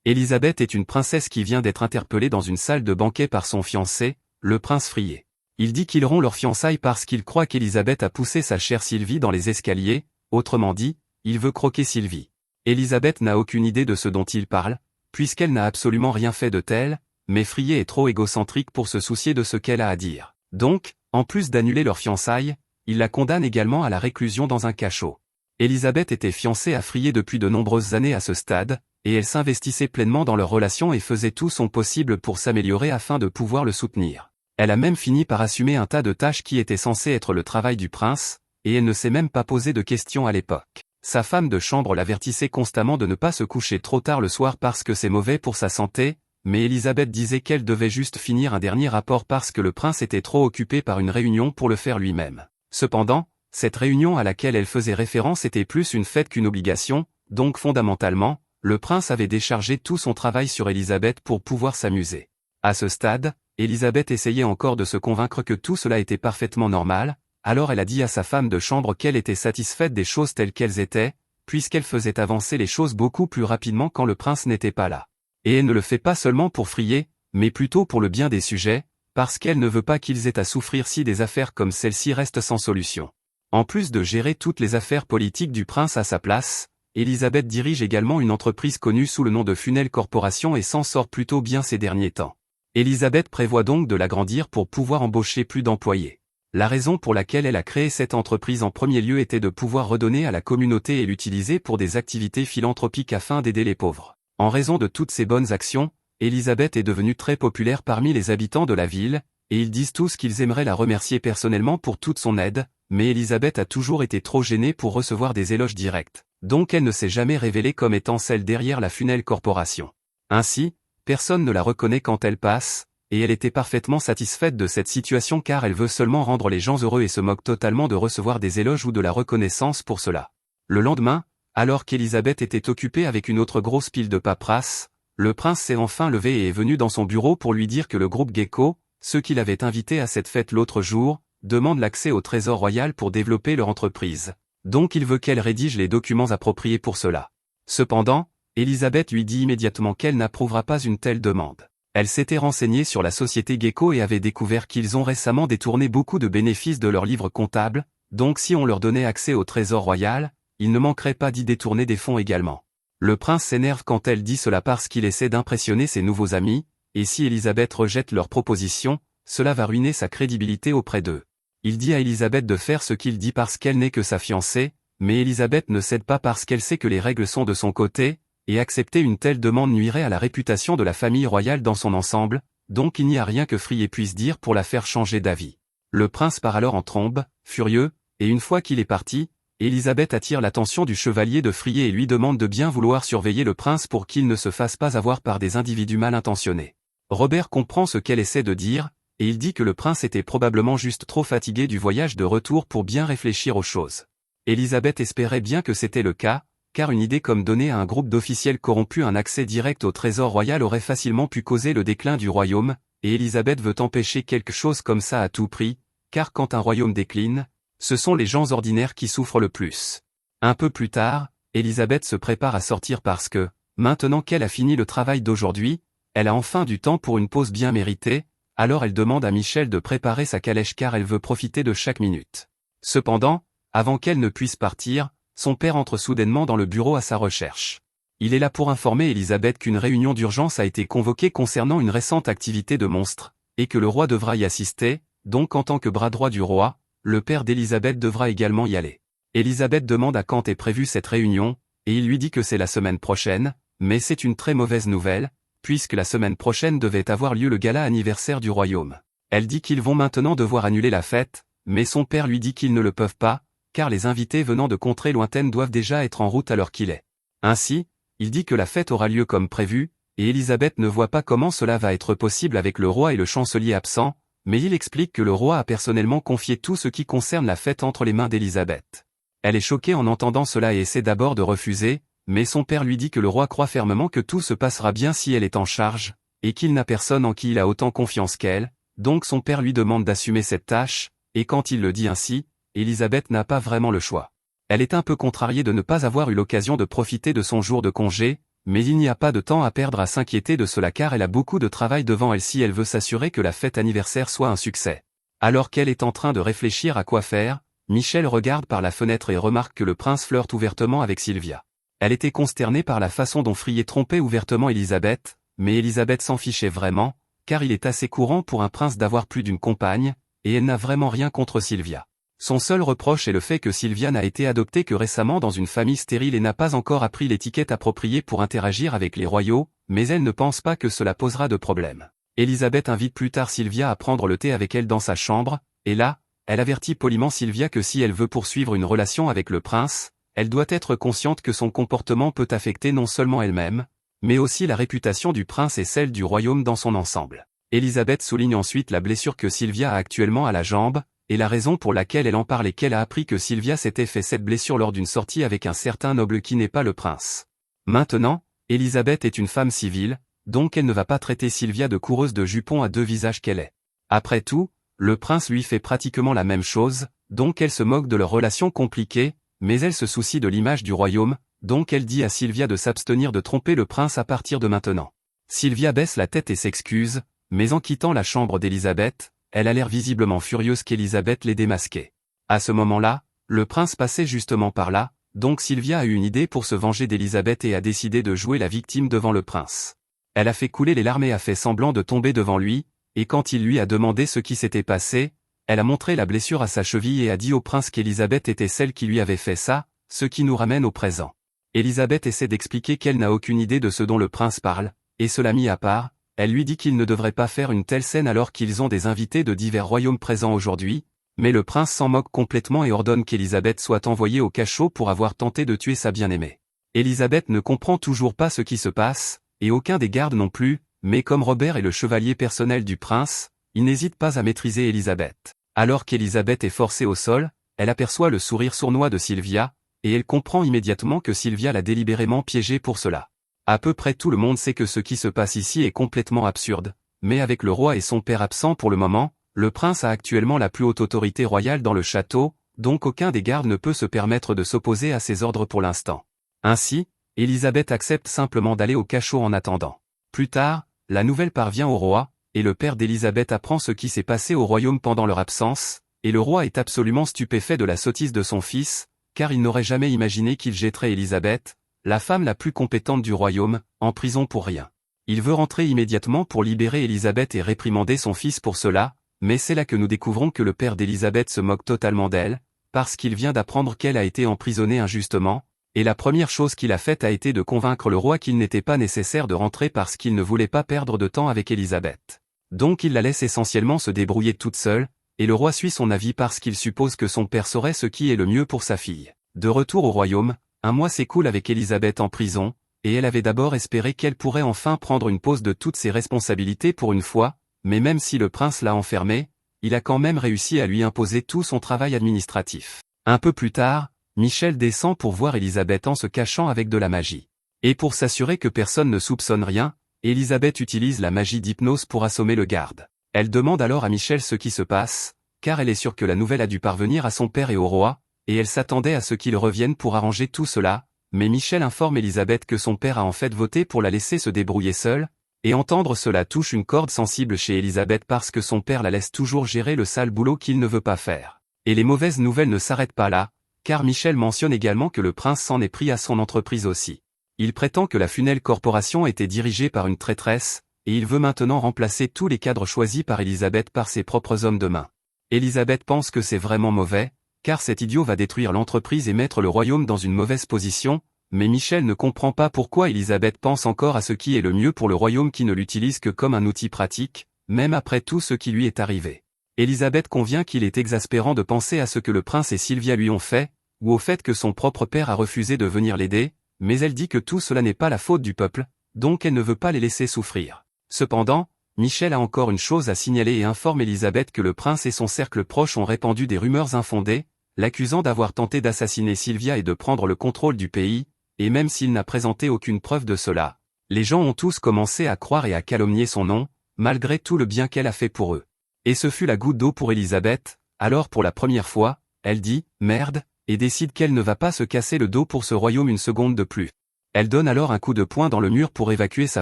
Élisabeth est une princesse qui vient d'être interpellée dans une salle de banquet par son fiancé, le prince Frié. Il dit qu'ils rompt leur fiançailles parce qu'il croit qu'Élisabeth a poussé sa chère Sylvie dans les escaliers, autrement dit, il veut croquer Sylvie. Élisabeth n'a aucune idée de ce dont il parle, puisqu'elle n'a absolument rien fait de tel, mais Frié est trop égocentrique pour se soucier de ce qu'elle a à dire. Donc, en plus d'annuler leur fiançailles, il la condamne également à la réclusion dans un cachot. Élisabeth était fiancée à Frié depuis de nombreuses années à ce stade, et elle s'investissait pleinement dans leur relation et faisait tout son possible pour s'améliorer afin de pouvoir le soutenir. Elle a même fini par assumer un tas de tâches qui étaient censées être le travail du prince, et elle ne s'est même pas posé de questions à l'époque. Sa femme de chambre l'avertissait constamment de ne pas se coucher trop tard le soir parce que c'est mauvais pour sa santé, mais Élisabeth disait qu'elle devait juste finir un dernier rapport parce que le prince était trop occupé par une réunion pour le faire lui-même. Cependant, cette réunion à laquelle elle faisait référence était plus une fête qu'une obligation, donc fondamentalement, le prince avait déchargé tout son travail sur Élisabeth pour pouvoir s'amuser. À ce stade, Élisabeth essayait encore de se convaincre que tout cela était parfaitement normal, alors elle a dit à sa femme de chambre qu'elle était satisfaite des choses telles qu'elles étaient, puisqu'elle faisait avancer les choses beaucoup plus rapidement quand le prince n'était pas là. Et elle ne le fait pas seulement pour Frié, mais plutôt pour le bien des sujets, parce qu'elle ne veut pas qu'ils aient à souffrir si des affaires comme celle-ci restent sans solution. En plus de gérer toutes les affaires politiques du prince à sa place, Élisabeth dirige également une entreprise connue sous le nom de Funel Corporation et s'en sort plutôt bien ces derniers temps. Élisabeth prévoit donc de l'agrandir pour pouvoir embaucher plus d'employés. La raison pour laquelle elle a créé cette entreprise en premier lieu était de pouvoir redonner à la communauté et l'utiliser pour des activités philanthropiques afin d'aider les pauvres. En raison de toutes ces bonnes actions, Élisabeth est devenue très populaire parmi les habitants de la ville, et ils disent tous qu'ils aimeraient la remercier personnellement pour toute son aide, mais Élisabeth a toujours été trop gênée pour recevoir des éloges directs, donc elle ne s'est jamais révélée comme étant celle derrière la Funel Corporation. Ainsi, personne ne la reconnaît quand elle passe, et elle était parfaitement satisfaite de cette situation car elle veut seulement rendre les gens heureux et se moque totalement de recevoir des éloges ou de la reconnaissance pour cela. Le lendemain, alors qu'Élisabeth était occupée avec une autre grosse pile de paperasse, le prince s'est enfin levé et est venu dans son bureau pour lui dire que le groupe Gecko, ceux qui l'avaient invité à cette fête l'autre jour, demande l'accès au trésor royal pour développer leur entreprise. Donc il veut qu'elle rédige les documents appropriés pour cela. Cependant, Élisabeth lui dit immédiatement qu'elle n'approuvera pas une telle demande. Elle s'était renseignée sur la société Gecko et avait découvert qu'ils ont récemment détourné beaucoup de bénéfices de leurs livres comptables, donc si on leur donnait accès au trésor royal, ils ne manqueraient pas d'y détourner des fonds également. Le prince s'énerve quand elle dit cela parce qu'il essaie d'impressionner ses nouveaux amis, et si Élisabeth rejette leur proposition, cela va ruiner sa crédibilité auprès d'eux. Il dit à Élisabeth de faire ce qu'il dit parce qu'elle n'est que sa fiancée, mais Élisabeth ne cède pas parce qu'elle sait que les règles sont de son côté, et accepter une telle demande nuirait à la réputation de la famille royale dans son ensemble, donc il n'y a rien que Frié puisse dire pour la faire changer d'avis. Le prince part alors en trombe, furieux, et une fois qu'il est parti, Élisabeth attire l'attention du chevalier de Frié et lui demande de bien vouloir surveiller le prince pour qu'il ne se fasse pas avoir par des individus mal intentionnés. Robert comprend ce qu'elle essaie de dire, et il dit que le prince était probablement juste trop fatigué du voyage de retour pour bien réfléchir aux choses. Élisabeth espérait bien que c'était le cas, car une idée comme donner à un groupe d'officiels corrompus un accès direct au trésor royal aurait facilement pu causer le déclin du royaume, et Élisabeth veut empêcher quelque chose comme ça à tout prix, car quand un royaume décline, ce sont les gens ordinaires qui souffrent le plus. Un peu plus tard, Élisabeth se prépare à sortir parce que, maintenant qu'elle a fini le travail d'aujourd'hui, elle a enfin du temps pour une pause bien méritée, alors elle demande à Michel de préparer sa calèche car elle veut profiter de chaque minute. Cependant, avant qu'elle ne puisse partir, son père entre soudainement dans le bureau à sa recherche. Il est là pour informer Élisabeth qu'une réunion d'urgence a été convoquée concernant une récente activité de monstre, et que le roi devra y assister, donc en tant que bras droit du roi, le père d'Élisabeth devra également y aller. Élisabeth demande à quand est prévue cette réunion, et il lui dit que c'est la semaine prochaine, mais c'est une très mauvaise nouvelle, puisque la semaine prochaine devait avoir lieu le gala anniversaire du royaume. Elle dit qu'ils vont maintenant devoir annuler la fête, mais son père lui dit qu'ils ne le peuvent pas, car les invités venant de contrées lointaines doivent déjà être en route à l'heure qu'il est. Ainsi, il dit que la fête aura lieu comme prévu, et Élisabeth ne voit pas comment cela va être possible avec le roi et le chancelier absents, mais il explique que le roi a personnellement confié tout ce qui concerne la fête entre les mains d'Élisabeth. Elle est choquée en entendant cela et essaie d'abord de refuser, mais son père lui dit que le roi croit fermement que tout se passera bien si elle est en charge, et qu'il n'a personne en qui il a autant confiance qu'elle, donc son père lui demande d'assumer cette tâche, et quand il le dit ainsi, Élisabeth n'a pas vraiment le choix. Elle est un peu contrariée de ne pas avoir eu l'occasion de profiter de son jour de congé, Mais il n'y a pas de temps à perdre à s'inquiéter de cela car elle a beaucoup de travail devant elle si elle veut s'assurer que la fête anniversaire soit un succès. Alors qu'elle est en train de réfléchir à quoi faire, Michel regarde par la fenêtre et remarque que le prince flirte ouvertement avec Sylvia. Elle était consternée par la façon dont Frier trompait ouvertement Elisabeth, mais Elisabeth s'en fichait vraiment, car il est assez courant pour un prince d'avoir plus d'une compagne, et elle n'a vraiment rien contre Sylvia. Son seul reproche est le fait que Sylvia n'a été adoptée que récemment dans une famille stérile et n'a pas encore appris l'étiquette appropriée pour interagir avec les royaux, mais elle ne pense pas que cela posera de problème. Elisabeth invite plus tard Sylvia à prendre le thé avec elle dans sa chambre, et là, elle avertit poliment Sylvia que si elle veut poursuivre une relation avec le prince, elle doit être consciente que son comportement peut affecter non seulement elle-même, mais aussi la réputation du prince et celle du royaume dans son ensemble. Elisabeth souligne ensuite la blessure que Sylvia a actuellement à la jambe, et la raison pour laquelle elle en parle est qu'elle a appris que Sylvia s'était fait cette blessure lors d'une sortie avec un certain noble qui n'est pas le prince. Maintenant, Elisabeth est une femme civile, donc elle ne va pas traiter Sylvia de coureuse de jupons à deux visages qu'elle est. Après tout, le prince lui fait pratiquement la même chose, donc elle se moque de leur relation compliquée, mais elle se soucie de l'image du royaume, donc elle dit à Sylvia de s'abstenir de tromper le prince à partir de maintenant. Sylvia baisse la tête et s'excuse, mais en quittant la chambre d'Elisabeth, elle a l'air visiblement furieuse qu'Elisabeth l'ait démasquée. À ce moment-là, le prince passait justement par là, donc Sylvia a eu une idée pour se venger d'Elisabeth et a décidé de jouer la victime devant le prince. Elle a fait couler les larmes et a fait semblant de tomber devant lui, et quand il lui a demandé ce qui s'était passé, elle a montré la blessure à sa cheville et a dit au prince qu'Elisabeth était celle qui lui avait fait ça, ce qui nous ramène au présent. Elisabeth essaie d'expliquer qu'elle n'a aucune idée de ce dont le prince parle, et cela mis à part, elle lui dit qu'il ne devrait pas faire une telle scène alors qu'ils ont des invités de divers royaumes présents aujourd'hui, mais le prince s'en moque complètement et ordonne qu'Elisabeth soit envoyée au cachot pour avoir tenté de tuer sa bien-aimée. Elisabeth ne comprend toujours pas ce qui se passe, et aucun des gardes non plus, mais comme Robert est le chevalier personnel du prince, il n'hésite pas à maîtriser Elisabeth. Alors qu'Elisabeth est forcée au sol, elle aperçoit le sourire sournois de Sylvia, et elle comprend immédiatement que Sylvia l'a délibérément piégée pour cela. À peu près tout le monde sait que ce qui se passe ici est complètement absurde, mais avec le roi et son père absents pour le moment, le prince a actuellement la plus haute autorité royale dans le château, donc aucun des gardes ne peut se permettre de s'opposer à ses ordres pour l'instant. Ainsi, Elisabeth accepte simplement d'aller au cachot en attendant. Plus tard, la nouvelle parvient au roi, et le père d'Elisabeth apprend ce qui s'est passé au royaume pendant leur absence, et le roi est absolument stupéfait de la sottise de son fils, car il n'aurait jamais imaginé qu'il jetterait Elisabeth, la femme la plus compétente du royaume, en prison pour rien. Il veut rentrer immédiatement pour libérer Elisabeth et réprimander son fils pour cela, mais c'est là que nous découvrons que le père d'Elisabeth se moque totalement d'elle, parce qu'il vient d'apprendre qu'elle a été emprisonnée injustement, et la première chose qu'il a faite a été de convaincre le roi qu'il n'était pas nécessaire de rentrer parce qu'il ne voulait pas perdre de temps avec Elisabeth. Donc il la laisse essentiellement se débrouiller toute seule, et le roi suit son avis parce qu'il suppose que son père saurait ce qui est le mieux pour sa fille. De retour au royaume, un mois s'écoule avec Elisabeth en prison, et elle avait d'abord espéré qu'elle pourrait enfin prendre une pause de toutes ses responsabilités pour une fois, mais même si le prince l'a enfermée, il a quand même réussi à lui imposer tout son travail administratif. Un peu plus tard, Michel descend pour voir Elisabeth en se cachant avec de la magie. Et pour s'assurer que personne ne soupçonne rien, Elisabeth utilise la magie d'hypnose pour assommer le garde. Elle demande alors à Michel ce qui se passe, car elle est sûre que la nouvelle a dû parvenir à son père et au roi, et elle s'attendait à ce qu'ils reviennent pour arranger tout cela, mais Michel informe Elisabeth que son père a en fait voté pour la laisser se débrouiller seule, et entendre cela touche une corde sensible chez Elisabeth parce que son père la laisse toujours gérer le sale boulot qu'il ne veut pas faire. Et les mauvaises nouvelles ne s'arrêtent pas là, car Michel mentionne également que le prince s'en est pris à son entreprise aussi. Il prétend que la Funel Corporation était dirigée par une traîtresse, et il veut maintenant remplacer tous les cadres choisis par Elisabeth par ses propres hommes de main. Elisabeth pense que c'est vraiment mauvais, car cet idiot va détruire l'entreprise et mettre le royaume dans une mauvaise position, mais Michel ne comprend pas pourquoi Elisabeth pense encore à ce qui est le mieux pour le royaume qui ne l'utilise que comme un outil pratique, même après tout ce qui lui est arrivé. Elisabeth convient qu'il est exaspérant de penser à ce que le prince et Sylvia lui ont fait, ou au fait que son propre père a refusé de venir l'aider, mais elle dit que tout cela n'est pas la faute du peuple, donc elle ne veut pas les laisser souffrir. Cependant, Michel a encore une chose à signaler et informe Elisabeth que le prince et son cercle proche ont répandu des rumeurs infondées, l'accusant d'avoir tenté d'assassiner Sylvia et de prendre le contrôle du pays, et même s'il n'a présenté aucune preuve de cela, les gens ont tous commencé à croire et à calomnier son nom, malgré tout le bien qu'elle a fait pour eux. Et ce fut la goutte d'eau pour Elisabeth, alors pour la première fois, elle dit « merde » et décide qu'elle ne va pas se casser le dos pour ce royaume une seconde de plus. Elle donne alors un coup de poing dans le mur pour évacuer sa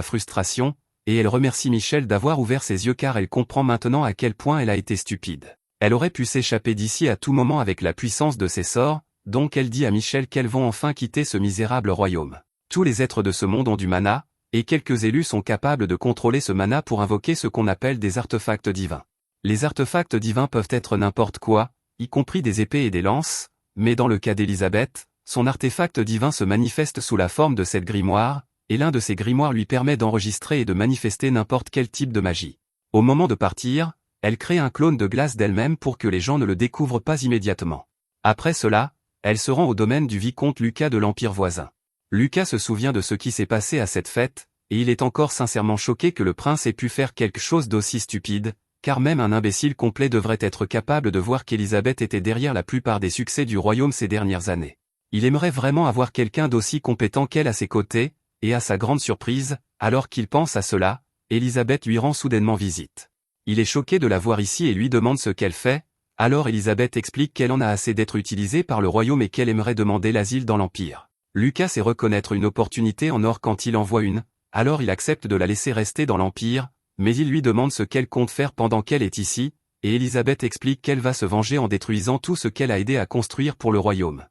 frustration, et elle remercie Michel d'avoir ouvert ses yeux car elle comprend maintenant à quel point elle a été stupide. Elle aurait pu s'échapper d'ici à tout moment avec la puissance de ses sorts, donc elle dit à Michel qu'elles vont enfin quitter ce misérable royaume. Tous les êtres de ce monde ont du mana, et quelques élus sont capables de contrôler ce mana pour invoquer ce qu'on appelle des artefacts divins. Les artefacts divins peuvent être n'importe quoi, y compris des épées et des lances, mais dans le cas d'Elisabeth, son artefact divin se manifeste sous la forme de cette grimoire, et l'un de ces grimoires lui permet d'enregistrer et de manifester n'importe quel type de magie. Au moment de partir, elle crée un clone de glace d'elle-même pour que les gens ne le découvrent pas immédiatement. Après cela, elle se rend au domaine du vicomte Lucas de l'Empire voisin. Lucas se souvient de ce qui s'est passé à cette fête, et il est encore sincèrement choqué que le prince ait pu faire quelque chose d'aussi stupide, car même un imbécile complet devrait être capable de voir qu'Élisabeth était derrière la plupart des succès du royaume ces dernières années. Il aimerait vraiment avoir quelqu'un d'aussi compétent qu'elle à ses côtés, et à sa grande surprise, alors qu'il pense à cela, Élisabeth lui rend soudainement visite. Il est choqué de la voir ici et lui demande ce qu'elle fait, alors Élisabeth explique qu'elle en a assez d'être utilisée par le royaume et qu'elle aimerait demander l'asile dans l'Empire. Lucas sait reconnaître une opportunité en or quand il en voit une, alors il accepte de la laisser rester dans l'Empire, mais il lui demande ce qu'elle compte faire pendant qu'elle est ici, et Élisabeth explique qu'elle va se venger en détruisant tout ce qu'elle a aidé à construire pour le royaume.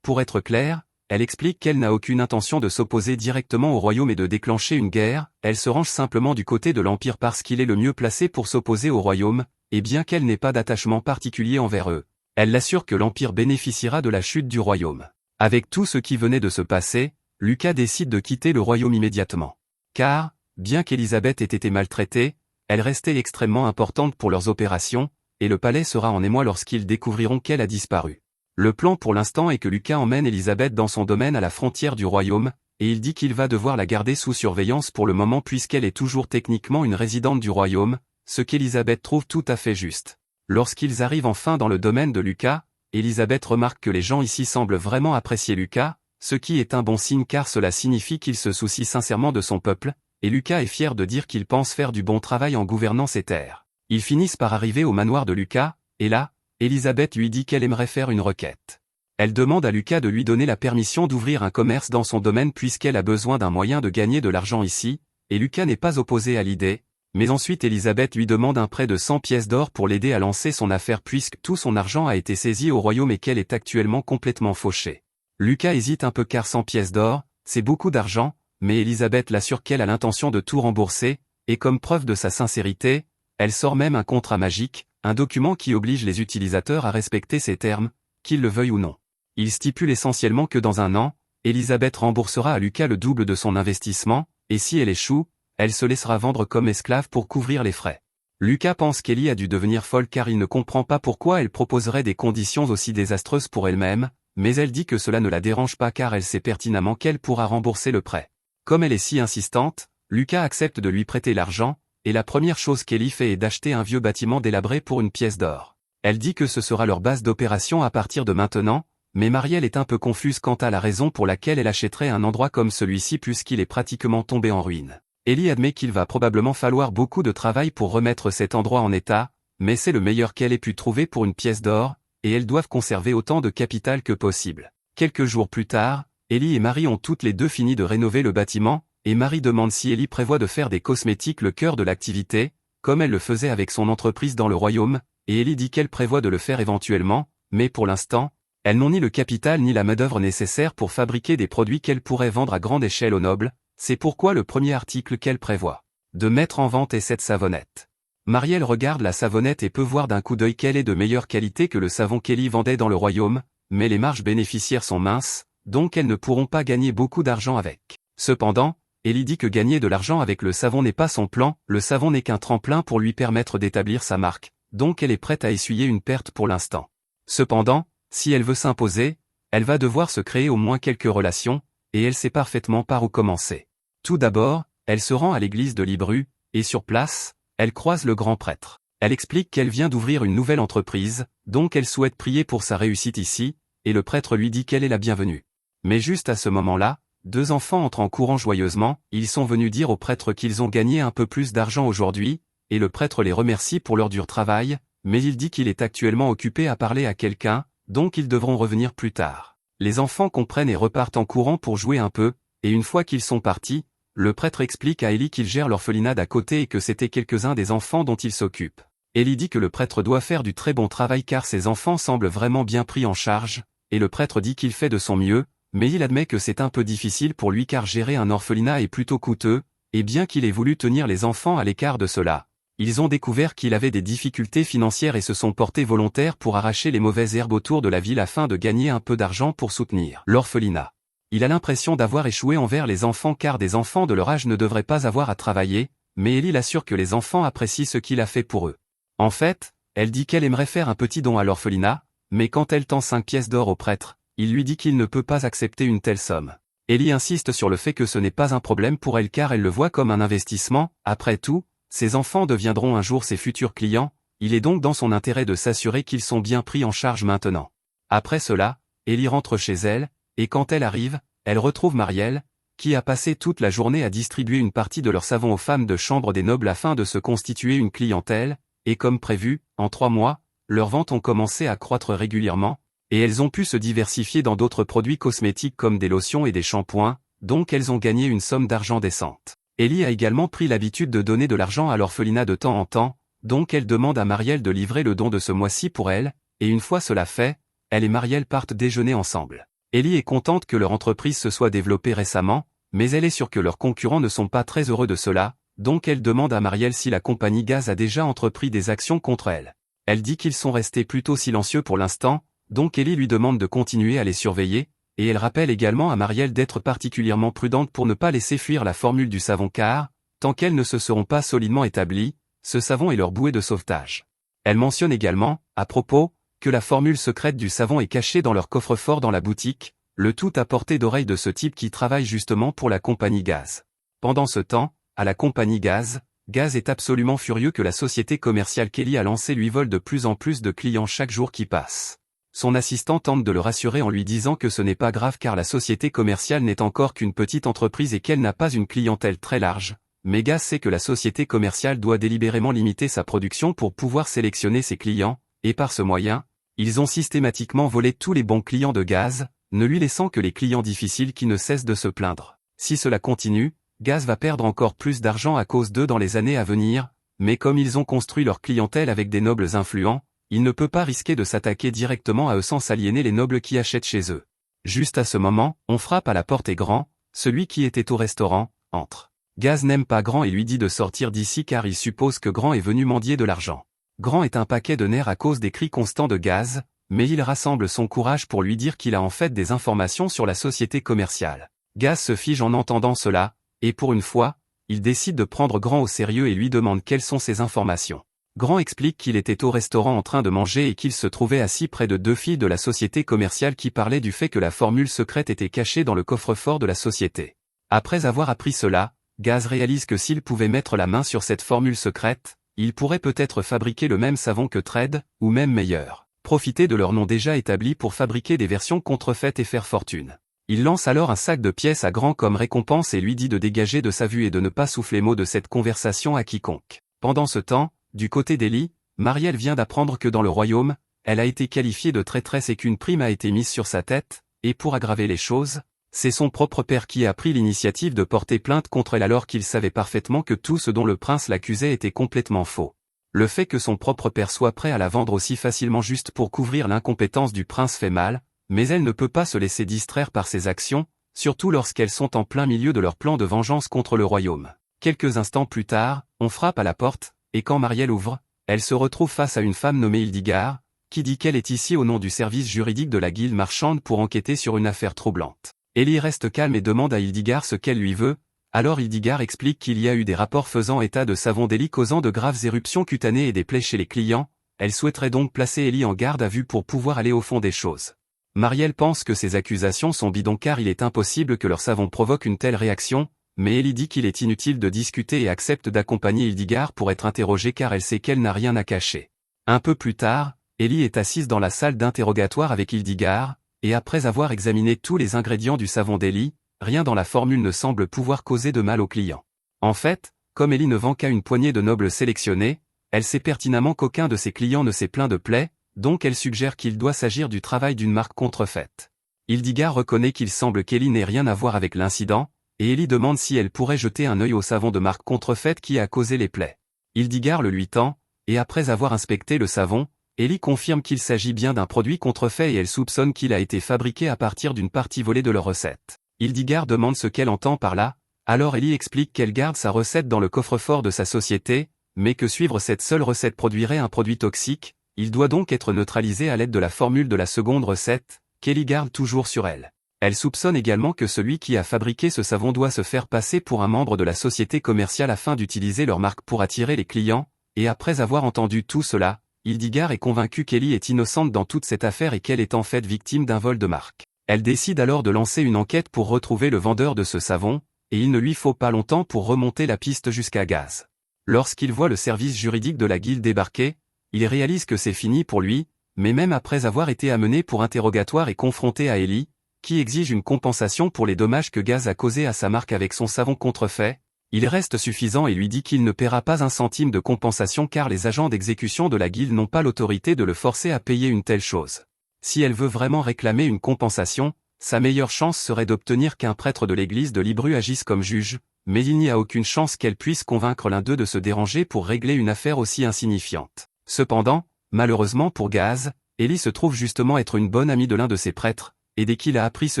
Pour être clair, elle explique qu'elle n'a aucune intention de s'opposer directement au royaume et de déclencher une guerre, elle se range simplement du côté de l'Empire parce qu'il est le mieux placé pour s'opposer au royaume, et bien qu'elle n'ait pas d'attachement particulier envers eux, elle l'assure que l'Empire bénéficiera de la chute du royaume. Avec tout ce qui venait de se passer, Lucas décide de quitter le royaume immédiatement. Car, bien qu'Élisabeth ait été maltraitée, elle restait extrêmement importante pour leurs opérations, et le palais sera en émoi lorsqu'ils découvriront qu'elle a disparu. Le plan pour l'instant est que Lucas emmène Élisabeth dans son domaine à la frontière du royaume, et il dit qu'il va devoir la garder sous surveillance pour le moment puisqu'elle est toujours techniquement une résidente du royaume, ce qu'Élisabeth trouve tout à fait juste. Lorsqu'ils arrivent enfin dans le domaine de Lucas, Élisabeth remarque que les gens ici semblent vraiment apprécier Lucas, ce qui est un bon signe car cela signifie qu'il se soucie sincèrement de son peuple, et Lucas est fier de dire qu'il pense faire du bon travail en gouvernant ces terres. Ils finissent par arriver au manoir de Lucas, et là, Élisabeth lui dit qu'elle aimerait faire une requête. Elle demande à Lucas de lui donner la permission d'ouvrir un commerce dans son domaine puisqu'elle a besoin d'un moyen de gagner de l'argent ici, et Lucas n'est pas opposé à l'idée, mais ensuite Élisabeth lui demande un prêt de 100 pièces d'or pour l'aider à lancer son affaire puisque tout son argent a été saisi au royaume et qu'elle est actuellement complètement fauchée. Lucas hésite un peu car 100 pièces d'or, c'est beaucoup d'argent, mais Élisabeth l'assure qu'elle a l'intention de tout rembourser, et comme preuve de sa sincérité, elle sort même un contrat magique, un document qui oblige les utilisateurs à respecter ces termes, qu'ils le veuillent ou non. Il stipule essentiellement que dans un an, Élisabeth remboursera à Lucas le double de son investissement, et si elle échoue, elle se laissera vendre comme esclave pour couvrir les frais. Lucas pense qu'Ellie a dû devenir folle car il ne comprend pas pourquoi elle proposerait des conditions aussi désastreuses pour elle-même, mais elle dit que cela ne la dérange pas car elle sait pertinemment qu'elle pourra rembourser le prêt. Comme elle est si insistante, Lucas accepte de lui prêter l'argent, et la première chose qu'Ellie fait est d'acheter un vieux bâtiment délabré pour une pièce d'or. Elle dit que ce sera leur base d'opération à partir de maintenant, mais Marielle est un peu confuse quant à la raison pour laquelle elle achèterait un endroit comme celui-ci puisqu'il est pratiquement tombé en ruine. Ellie admet qu'il va probablement falloir beaucoup de travail pour remettre cet endroit en état, mais c'est le meilleur qu'elle ait pu trouver pour une pièce d'or, et elles doivent conserver autant de capital que possible. Quelques jours plus tard, Ellie et Marie ont toutes les deux fini de rénover le bâtiment, et Marie demande si Ellie prévoit de faire des cosmétiques le cœur de l'activité, comme elle le faisait avec son entreprise dans le royaume, et Ellie dit qu'elle prévoit de le faire éventuellement, mais pour l'instant, elles n'ont ni le capital ni la main-d'œuvre nécessaire pour fabriquer des produits qu'elles pourraient vendre à grande échelle aux nobles, c'est pourquoi le premier article qu'elle prévoit de mettre en vente est cette savonnette. Marielle regarde la savonnette et peut voir d'un coup d'œil qu'elle est de meilleure qualité que le savon qu'Ellie vendait dans le royaume, mais les marges bénéficiaires sont minces, donc elles ne pourront pas gagner beaucoup d'argent avec. Cependant, Ellie dit que gagner de l'argent avec le savon n'est pas son plan, le savon n'est qu'un tremplin pour lui permettre d'établir sa marque, donc elle est prête à essuyer une perte pour l'instant. Cependant, si elle veut s'imposer, elle va devoir se créer au moins quelques relations, et elle sait parfaitement par où commencer. Tout d'abord, elle se rend à l'église de Libru, et sur place, elle croise le grand prêtre. Elle explique qu'elle vient d'ouvrir une nouvelle entreprise, donc elle souhaite prier pour sa réussite ici, et le prêtre lui dit qu'elle est la bienvenue. Mais juste à ce moment-là, deux enfants entrent en courant joyeusement, ils sont venus dire au prêtre qu'ils ont gagné un peu plus d'argent aujourd'hui, et le prêtre les remercie pour leur dur travail, mais il dit qu'il est actuellement occupé à parler à quelqu'un, donc ils devront revenir plus tard. Les enfants comprennent et repartent en courant pour jouer un peu, et une fois qu'ils sont partis, le prêtre explique à Ellie qu'il gère l'orphelinat d'à côté et que c'était quelques-uns des enfants dont il s'occupe. Ellie dit que le prêtre doit faire du très bon travail car ses enfants semblent vraiment bien pris en charge, et le prêtre dit qu'il fait de son mieux, mais il admet que c'est un peu difficile pour lui car gérer un orphelinat est plutôt coûteux, et bien qu'il ait voulu tenir les enfants à l'écart de cela, ils ont découvert qu'il avait des difficultés financières et se sont portés volontaires pour arracher les mauvaises herbes autour de la ville afin de gagner un peu d'argent pour soutenir l'orphelinat. Il a l'impression d'avoir échoué envers les enfants car des enfants de leur âge ne devraient pas avoir à travailler, mais Ellie l'assure que les enfants apprécient ce qu'il a fait pour eux. En fait, elle dit qu'elle aimerait faire un petit don à l'orphelinat, mais quand elle tend 5 pièces d'or au prêtre, il lui dit qu'il ne peut pas accepter une telle somme. Ellie insiste sur le fait que ce n'est pas un problème pour elle car elle le voit comme un investissement, après tout, ses enfants deviendront un jour ses futurs clients, il est donc dans son intérêt de s'assurer qu'ils sont bien pris en charge maintenant. Après cela, Ellie rentre chez elle, et quand elle arrive, elle retrouve Marielle, qui a passé toute la journée à distribuer une partie de leur savon aux femmes de chambre des nobles afin de se constituer une clientèle, et comme prévu, en 3 mois, leurs ventes ont commencé à croître régulièrement, et elles ont pu se diversifier dans d'autres produits cosmétiques comme des lotions et des shampoings, donc elles ont gagné une somme d'argent décente. Ellie a également pris l'habitude de donner de l'argent à l'orphelinat de temps en temps, donc elle demande à Marielle de livrer le don de ce mois-ci pour elle, et une fois cela fait, elle et Marielle partent déjeuner ensemble. Ellie est contente que leur entreprise se soit développée récemment, mais elle est sûre que leurs concurrents ne sont pas très heureux de cela, donc elle demande à Marielle si la compagnie Gaz a déjà entrepris des actions contre elle. Elle dit qu'ils sont restés plutôt silencieux pour l'instant, donc Ellie lui demande de continuer à les surveiller, et elle rappelle également à Marielle d'être particulièrement prudente pour ne pas laisser fuir la formule du savon car, tant qu'elles ne se seront pas solidement établies, ce savon est leur bouée de sauvetage. Elle mentionne également, à propos, que la formule secrète du savon est cachée dans leur coffre-fort dans la boutique, le tout à portée d'oreille de ce type qui travaille justement pour la compagnie Gaz. Pendant ce temps, à la compagnie Gaz est absolument furieux que la société commerciale qu'Ellie a lancée lui vole de plus en plus de clients chaque jour qui passe. Son assistant tente de le rassurer en lui disant que ce n'est pas grave car la société commerciale n'est encore qu'une petite entreprise et qu'elle n'a pas une clientèle très large, mais Gaz sait que la société commerciale doit délibérément limiter sa production pour pouvoir sélectionner ses clients, et par ce moyen, ils ont systématiquement volé tous les bons clients de Gaz, ne lui laissant que les clients difficiles qui ne cessent de se plaindre. Si cela continue, Gaz va perdre encore plus d'argent à cause d'eux dans les années à venir, mais comme ils ont construit leur clientèle avec des nobles influents, il ne peut pas risquer de s'attaquer directement à eux sans s'aliéner les nobles qui achètent chez eux. Juste à ce moment, on frappe à la porte et Grand, celui qui était au restaurant, entre. Gaz n'aime pas Grand et lui dit de sortir d'ici car il suppose que Grand est venu mendier de l'argent. Grand est un paquet de nerfs à cause des cris constants de Gaz, mais il rassemble son courage pour lui dire qu'il a en fait des informations sur la société commerciale. Gaz se fige en entendant cela, et pour une fois, il décide de prendre Grand au sérieux et lui demande quelles sont ses informations. Grand explique qu'il était au restaurant en train de manger et qu'il se trouvait assis près de 2 filles de la société commerciale qui parlaient du fait que la formule secrète était cachée dans le coffre-fort de la société. Après avoir appris cela, Gaz réalise que s'il pouvait mettre la main sur cette formule secrète, il pourrait peut-être fabriquer le même savon que Trade, ou même meilleur. Profiter de leur nom déjà établi pour fabriquer des versions contrefaites et faire fortune. Il lance alors un sac de pièces à Grand comme récompense et lui dit de dégager de sa vue et de ne pas souffler mot de cette conversation à quiconque. Pendant ce temps, du côté d'Ellie, Marielle vient d'apprendre que dans le royaume, elle a été qualifiée de traîtresse et qu'une prime a été mise sur sa tête, et pour aggraver les choses, c'est son propre père qui a pris l'initiative de porter plainte contre elle alors qu'il savait parfaitement que tout ce dont le prince l'accusait était complètement faux. Le fait que son propre père soit prêt à la vendre aussi facilement juste pour couvrir l'incompétence du prince fait mal, mais elle ne peut pas se laisser distraire par ses actions, surtout lorsqu'elles sont en plein milieu de leur plan de vengeance contre le royaume. Quelques instants plus tard, on frappe à la porte, et quand Marielle ouvre, elle se retrouve face à une femme nommée Hildegard, qui dit qu'elle est ici au nom du service juridique de la guilde marchande pour enquêter sur une affaire troublante. Ellie reste calme et demande à Hildegard ce qu'elle lui veut, alors Hildegard explique qu'il y a eu des rapports faisant état de savon d'Ellie causant de graves éruptions cutanées et des plaies chez les clients, elle souhaiterait donc placer Ellie en garde à vue pour pouvoir aller au fond des choses. Marielle pense que ces accusations sont bidons car il est impossible que leur savon provoque une telle réaction, mais Ellie dit qu'il est inutile de discuter et accepte d'accompagner Hildegard pour être interrogée car elle sait qu'elle n'a rien à cacher. Un peu plus tard, Ellie est assise dans la salle d'interrogatoire avec Hildegard, et après avoir examiné tous les ingrédients du savon d'Ellie, rien dans la formule ne semble pouvoir causer de mal aux clients. En fait, comme Ellie ne vend qu'à une poignée de nobles sélectionnés, elle sait pertinemment qu'aucun de ses clients ne s'est plaint de plaies, donc elle suggère qu'il doit s'agir du travail d'une marque contrefaite. Hildegard reconnaît qu'il semble qu'Ellie n'ait rien à voir avec l'incident, et Ellie demande si elle pourrait jeter un œil au savon de marque contrefaite qui a causé les plaies. Hildegard le lui tend, et après avoir inspecté le savon, Ellie confirme qu'il s'agit bien d'un produit contrefait et elle soupçonne qu'il a été fabriqué à partir d'une partie volée de leur recette. Hildegard demande ce qu'elle entend par là, alors Ellie explique qu'elle garde sa recette dans le coffre-fort de sa société, mais que suivre cette seule recette produirait un produit toxique, il doit donc être neutralisé à l'aide de la formule de la seconde recette, qu'Ellie garde toujours sur elle. Elle soupçonne également que celui qui a fabriqué ce savon doit se faire passer pour un membre de la société commerciale afin d'utiliser leur marque pour attirer les clients, et après avoir entendu tout cela, Hildegard est convaincue qu'Ellie est innocente dans toute cette affaire et qu'elle est en fait victime d'un vol de marque. Elle décide alors de lancer une enquête pour retrouver le vendeur de ce savon, et il ne lui faut pas longtemps pour remonter la piste jusqu'à Gaz. Lorsqu'il voit le service juridique de la guilde débarquer, il réalise que c'est fini pour lui, mais même après avoir été amené pour interrogatoire et confronté à Ellie, qui exige une compensation pour les dommages que Gaz a causés à sa marque avec son savon contrefait, il reste suffisant et lui dit qu'il ne paiera pas un centime de compensation car les agents d'exécution de la guilde n'ont pas l'autorité de le forcer à payer une telle chose. Si elle veut vraiment réclamer une compensation, sa meilleure chance serait d'obtenir qu'un prêtre de l'église de Libru agisse comme juge, mais il n'y a aucune chance qu'elle puisse convaincre l'un d'eux de se déranger pour régler une affaire aussi insignifiante. Cependant, malheureusement pour Gaz, Ellie se trouve justement être une bonne amie de l'un de ses prêtres, et dès qu'il a appris ce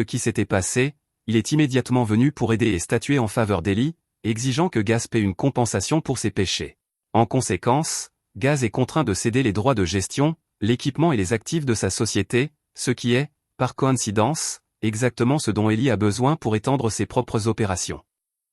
qui s'était passé, il est immédiatement venu pour aider et statuer en faveur d'Ellie, exigeant que Gaz paie une compensation pour ses péchés. En conséquence, Gaz est contraint de céder les droits de gestion, l'équipement et les actifs de sa société, ce qui est, par coïncidence, exactement ce dont Ellie a besoin pour étendre ses propres opérations.